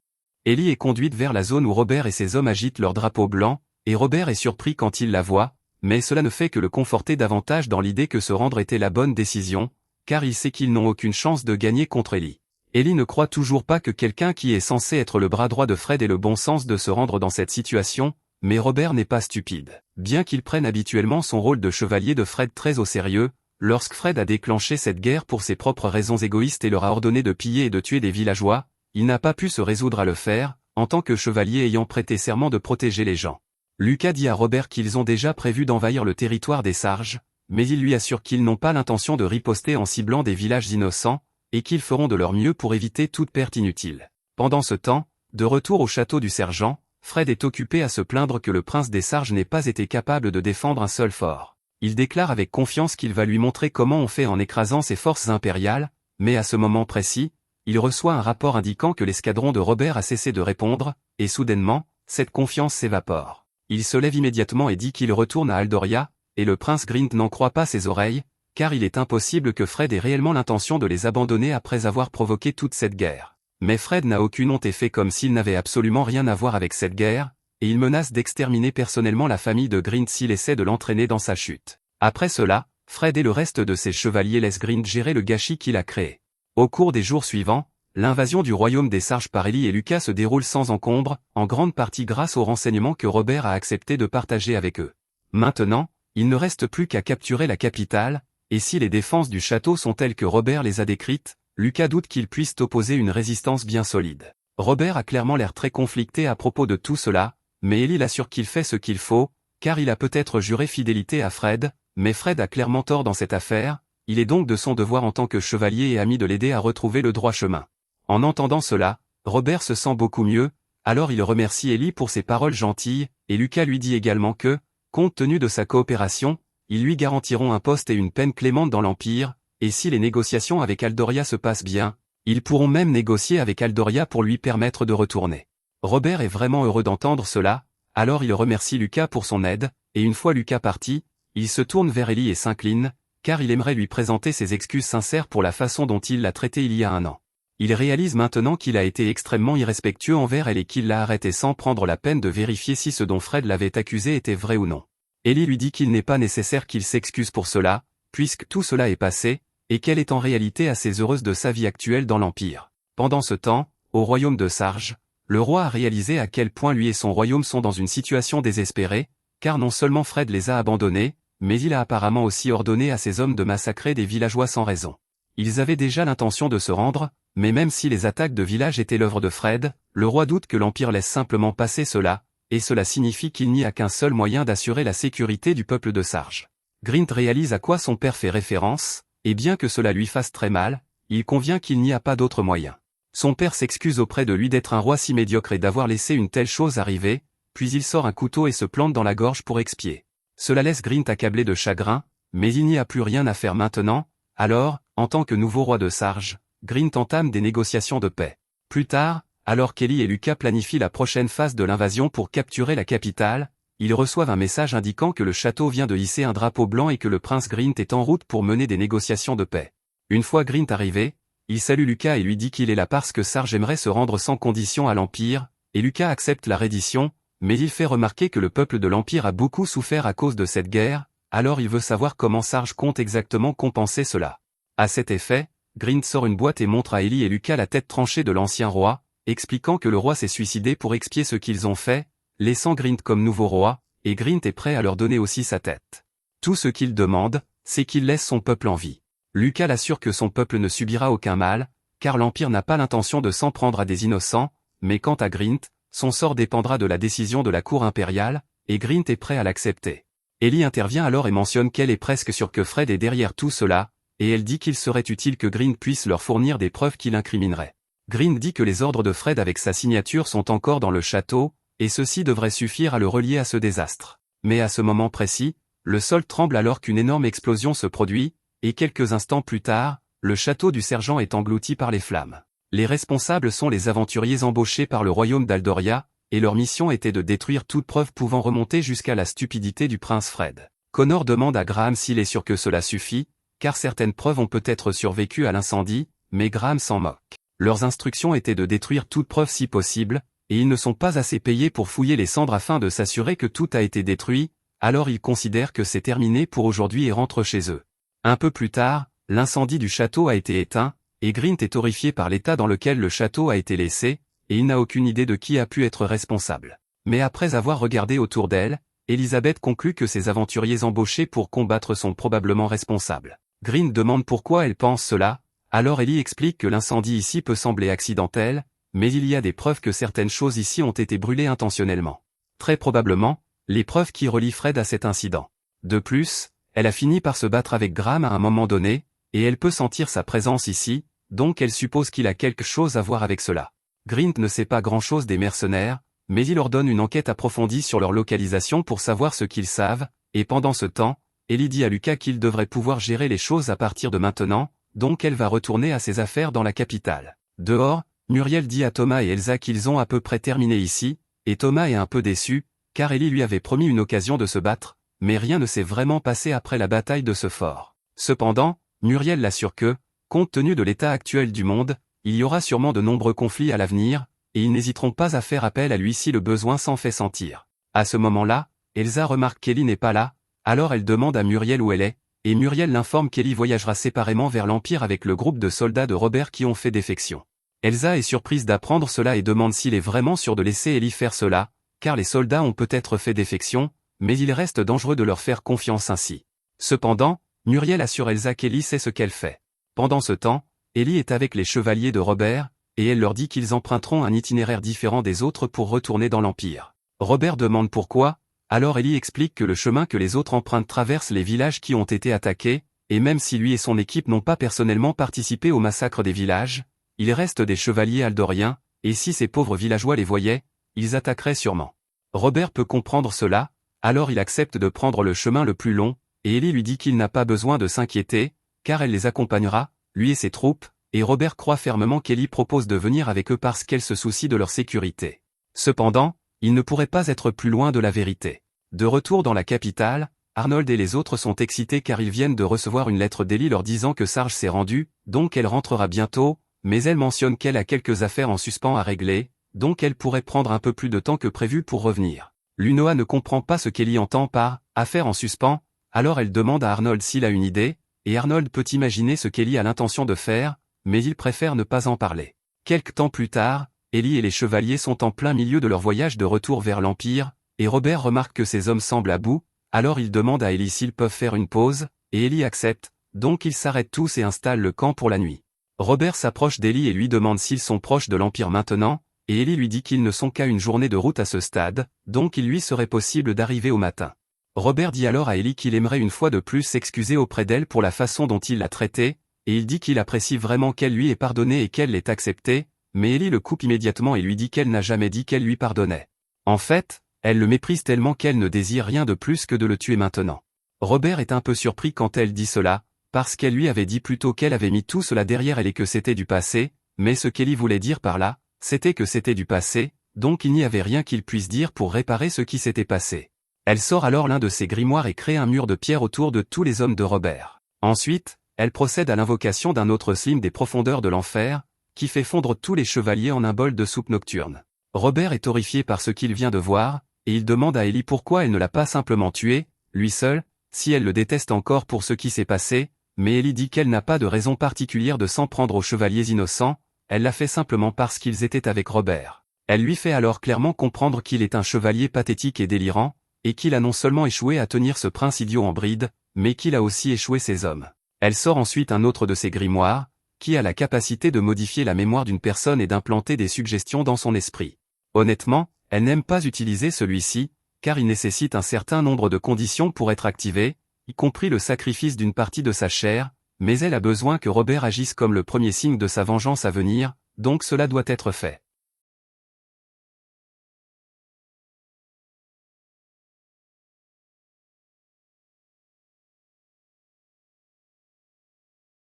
Ellie est conduite vers la zone où Robert et ses hommes agitent leur drapeau blanc, et Robert est surpris quand il la voit, mais cela ne fait que le conforter davantage dans l'idée que se rendre était la bonne décision, car il sait qu'ils n'ont aucune chance de gagner contre Ellie. Ellie ne croit toujours pas que quelqu'un qui est censé être le bras droit de Fred ait le bon sens de se rendre dans cette situation, mais Robert n'est pas stupide. Bien qu'il prenne habituellement son rôle de chevalier de Fred très au sérieux, lorsque Fred a déclenché cette guerre pour ses propres raisons égoïstes et leur a ordonné de piller et de tuer des villageois, il n'a pas pu se résoudre à le faire, en tant que chevalier ayant prêté serment de protéger les gens. Lucas dit à Robert qu'ils ont déjà prévu d'envahir le territoire des Sarges, mais il lui assure qu'ils n'ont pas l'intention de riposter en ciblant des villages innocents, et qu'ils feront de leur mieux pour éviter toute perte inutile. Pendant ce temps, De retour au château du sergent, Fred est occupé à se plaindre que le prince des Sarges n'ait pas été capable de défendre un seul fort. Il déclare avec confiance qu'il va lui montrer comment on fait en écrasant ses forces impériales, mais à ce moment précis, il reçoit un rapport indiquant que l'escadron de Robert a cessé de répondre, et soudainement, cette confiance s'évapore. Il se lève immédiatement et dit qu'il retourne à Aldoria, et le prince Grint n'en croit pas ses oreilles, car il est impossible que Fred ait réellement l'intention de les abandonner après avoir provoqué toute cette guerre. Mais Fred n'a aucune honte et fait comme s'il n'avait absolument rien à voir avec cette guerre, et il menace d'exterminer personnellement la famille de Grint s'il essaie de l'entraîner dans sa chute. Après cela, Fred et le reste de ses chevaliers laissent Grint gérer le gâchis qu'il a créé. Au cours des jours suivants, l'invasion du royaume des Sarges par Élie et Lucas se déroule sans encombre, en grande partie grâce aux renseignements que Robert a accepté de partager avec eux. Maintenant, il ne reste plus qu'à capturer la capitale, et si les défenses du château sont telles que Robert les a décrites, Lucas doute qu'il puisse opposer une résistance bien solide. Robert a clairement l'air très conflicté à propos de tout cela, mais Élie l'assure qu'il fait ce qu'il faut, car il a peut-être juré fidélité à Fred, mais Fred a clairement tort dans cette affaire, il est donc de son devoir en tant que chevalier et ami de l'aider à retrouver le droit chemin. En entendant cela, Robert se sent beaucoup mieux, alors il remercie Élie pour ses paroles gentilles, et Lucas lui dit également que, compte tenu de sa coopération, ils lui garantiront un poste et une peine clémente dans l'Empire, et si les négociations avec Aldoria se passent bien, ils pourront même négocier avec Aldoria pour lui permettre de retourner. Robert est vraiment heureux d'entendre cela, alors il remercie Lucas pour son aide, et une fois Lucas parti, il se tourne vers Élie et s'incline, car il aimerait lui présenter ses excuses sincères pour la façon dont il l'a traité il y a un an. Il réalise maintenant qu'il a été extrêmement irrespectueux envers elle et qu'il l'a arrêté sans prendre la peine de vérifier si ce dont Fred l'avait accusé était vrai ou non. Élie lui dit qu'il n'est pas nécessaire qu'il s'excuse pour cela, puisque tout cela est passé, et qu'elle est en réalité assez heureuse de sa vie actuelle dans l'Empire. Pendant ce temps, au royaume de Sarge, le roi a réalisé à quel point lui et son royaume sont dans une situation désespérée, car non seulement Fred les a abandonnés, mais il a apparemment aussi ordonné à ses hommes de massacrer des villageois sans raison. Ils avaient déjà l'intention de se rendre, mais même si les attaques de villages étaient l'œuvre de Fred, le roi doute que l'Empire laisse simplement passer cela, et cela signifie qu'il n'y a qu'un seul moyen d'assurer la sécurité du peuple de Sarge. Grint réalise à quoi son père fait référence, et bien que cela lui fasse très mal, il convient qu'il n'y a pas d'autre moyen. Son père s'excuse auprès de lui d'être un roi si médiocre et d'avoir laissé une telle chose arriver, puis il sort un couteau et se plante dans la gorge pour expier. Cela laisse Grint accablé de chagrin, mais il n'y a plus rien à faire maintenant, alors, en tant que nouveau roi de Sarge, Grint entame des négociations de paix. Plus tard, alors qu'Élie et Lucas planifient la prochaine phase de l'invasion pour capturer la capitale, ils reçoivent un message indiquant que le château vient de hisser un drapeau blanc et que le prince Grint est en route pour mener des négociations de paix. Une fois Grint arrivé, il salue Lucas et lui dit qu'il est là parce que Sarge aimerait se rendre sans condition à l'Empire, et Lucas accepte la reddition, mais il fait remarquer que le peuple de l'Empire a beaucoup souffert à cause de cette guerre, alors il veut savoir comment Sarge compte exactement compenser cela. À cet effet, Grint sort une boîte et montre à Élie et Lucas la tête tranchée de l'ancien roi, expliquant que le roi s'est suicidé pour expier ce qu'ils ont fait, laissant Grint comme nouveau roi, et Grint est prêt à leur donner aussi sa tête. Tout ce qu'il demande, c'est qu'il laisse son peuple en vie. Lucas l'assure que son peuple ne subira aucun mal, car l'Empire n'a pas l'intention de s'en prendre à des innocents, mais quant à Grint, son sort dépendra de la décision de la cour impériale, et Grint est prêt à l'accepter. Élie intervient alors et mentionne qu'elle est presque sûre que Fred est derrière tout cela, et elle dit qu'il serait utile que Grint puisse leur fournir des preuves qui l'incrimineraient. Grint dit que les ordres de Fred avec sa signature sont encore dans le château, et ceci devrait suffire à le relier à ce désastre. Mais à ce moment précis, le sol tremble alors qu'une énorme explosion se produit, et quelques instants plus tard, le château du sergent est englouti par les flammes. Les responsables sont les aventuriers embauchés par le royaume d'Aldoria, et leur mission était de détruire toute preuve pouvant remonter jusqu'à la stupidité du prince Fred. Connor demande à Graham s'il est sûr que cela suffit, car certaines preuves ont peut-être survécu à l'incendie, mais Graham s'en moque. Leurs instructions étaient de détruire toute preuve si possible, et ils ne sont pas assez payés pour fouiller les cendres afin de s'assurer que tout a été détruit, alors ils considèrent que c'est terminé pour aujourd'hui et rentrent chez eux. Un peu plus tard, l'incendie du château a été éteint, et Grint est horrifié par l'état dans lequel le château a été laissé, et il n'a aucune idée de qui a pu être responsable. Mais après avoir regardé autour d'elle, Elisabeth conclut que ces aventuriers embauchés pour combattre sont probablement responsables. Grint demande pourquoi elle pense cela, alors Ellie explique que l'incendie ici peut sembler accidentel, mais il y a des preuves que certaines choses ici ont été brûlées intentionnellement. Très probablement, les preuves qui relient Fred à cet incident. De plus, elle a fini par se battre avec Graham à un moment donné, et elle peut sentir sa présence ici, donc elle suppose qu'il a quelque chose à voir avec cela. Grint ne sait pas grand-chose des mercenaires, mais il ordonne une enquête approfondie sur leur localisation pour savoir ce qu'ils savent, et pendant ce temps, Ellie dit à Lucas qu'il devrait pouvoir gérer les choses à partir de maintenant, donc elle va retourner à ses affaires dans la capitale. Dehors, Muriel dit à Thomas et Elsa qu'ils ont à peu près terminé ici, et Thomas est un peu déçu, car Ellie lui avait promis une occasion de se battre, mais rien ne s'est vraiment passé après la bataille de ce fort. Cependant, Muriel l'assure que, compte tenu de l'état actuel du monde, il y aura sûrement de nombreux conflits à l'avenir, et ils n'hésiteront pas à faire appel à lui si le besoin s'en fait sentir. À ce moment-là, Elsa remarque qu'Ellie n'est pas là, alors elle demande à Muriel où elle est, et Muriel l'informe qu'Ellie voyagera séparément vers l'Empire avec le groupe de soldats de Robert qui ont fait défection. Elsa est surprise d'apprendre cela et demande s'il est vraiment sûr de laisser Ellie faire cela, car les soldats ont peut-être fait défection, mais il reste dangereux de leur faire confiance ainsi. Cependant, Muriel assure Elsa qu'Ellie sait ce qu'elle fait. Pendant ce temps, Ellie est avec les chevaliers de Robert, et elle leur dit qu'ils emprunteront un itinéraire différent des autres pour retourner dans l'Empire. Robert demande pourquoi, alors Ellie explique que le chemin que les autres empruntent traverse les villages qui ont été attaqués, et même si lui et son équipe n'ont pas personnellement participé au massacre des villages, il reste des chevaliers aldoriens, et si ces pauvres villageois les voyaient, ils attaqueraient sûrement. Robert peut comprendre cela, alors il accepte de prendre le chemin le plus long, et Ellie lui dit qu'il n'a pas besoin de s'inquiéter, car elle les accompagnera, lui et ses troupes, et Robert croit fermement qu'Ellie propose de venir avec eux parce qu'elle se soucie de leur sécurité. Cependant, il ne pourrait pas être plus loin de la vérité. De retour dans la capitale, Arnold et les autres sont excités car ils viennent de recevoir une lettre d'Ellie leur disant que Sarge s'est rendu, donc elle rentrera bientôt, mais elle mentionne qu'elle a quelques affaires en suspens à régler, donc elle pourrait prendre un peu plus de temps que prévu pour revenir. Lunoa ne comprend pas ce qu'Ellie entend par « affaires en suspens », alors elle demande à Arnold s'il a une idée, et Arnold peut imaginer ce qu'Ellie a l'intention de faire, mais il préfère ne pas en parler. Quelque temps plus tard, Ellie et les chevaliers sont en plein milieu de leur voyage de retour vers l'Empire, et Robert remarque que ces hommes semblent à bout, alors il demande à Ellie s'ils peuvent faire une pause, et Ellie accepte, donc ils s'arrêtent tous et installent le camp pour la nuit. Robert s'approche d'Ellie et lui demande s'ils sont proches de l'Empire maintenant, et Ellie lui dit qu'ils ne sont qu'à une journée de route à ce stade, donc il lui serait possible d'arriver au matin. Robert dit alors à Ellie qu'il aimerait une fois de plus s'excuser auprès d'elle pour la façon dont il l'a traitée, et il dit qu'il apprécie vraiment qu'elle lui ait pardonné et qu'elle l'ait accepté, mais Ellie le coupe immédiatement et lui dit qu'elle n'a jamais dit qu'elle lui pardonnait. En fait, elle le méprise tellement qu'elle ne désire rien de plus que de le tuer maintenant. Robert est un peu surpris quand elle dit cela, parce qu'elle lui avait dit plutôt qu'elle avait mis tout cela derrière elle et que c'était du passé, mais ce qu'Ellie voulait dire par là, c'était que c'était du passé, donc il n'y avait rien qu'il puisse dire pour réparer ce qui s'était passé. Elle sort alors l'un de ses grimoires et crée un mur de pierre autour de tous les hommes de Robert. Ensuite, elle procède à l'invocation d'un autre slim des profondeurs de l'enfer, qui fait fondre tous les chevaliers en un bol de soupe nocturne. Robert est horrifié par ce qu'il vient de voir, et il demande à Ellie pourquoi elle ne l'a pas simplement tué, lui seul, si elle le déteste encore pour ce qui s'est passé, mais Ellie dit qu'elle n'a pas de raison particulière de s'en prendre aux chevaliers innocents, elle l'a fait simplement parce qu'ils étaient avec Robert. Elle lui fait alors clairement comprendre qu'il est un chevalier pathétique et délirant, et qu'il a non seulement échoué à tenir ce prince idiot en bride, mais qu'il a aussi échoué ses hommes. Elle sort ensuite un autre de ses grimoires, qui a la capacité de modifier la mémoire d'une personne et d'implanter des suggestions dans son esprit. Honnêtement, elle n'aime pas utiliser celui-ci, car il nécessite un certain nombre de conditions pour être activé, y compris le sacrifice d'une partie de sa chair, mais elle a besoin que Robert agisse comme le premier signe de sa vengeance à venir, donc cela doit être fait.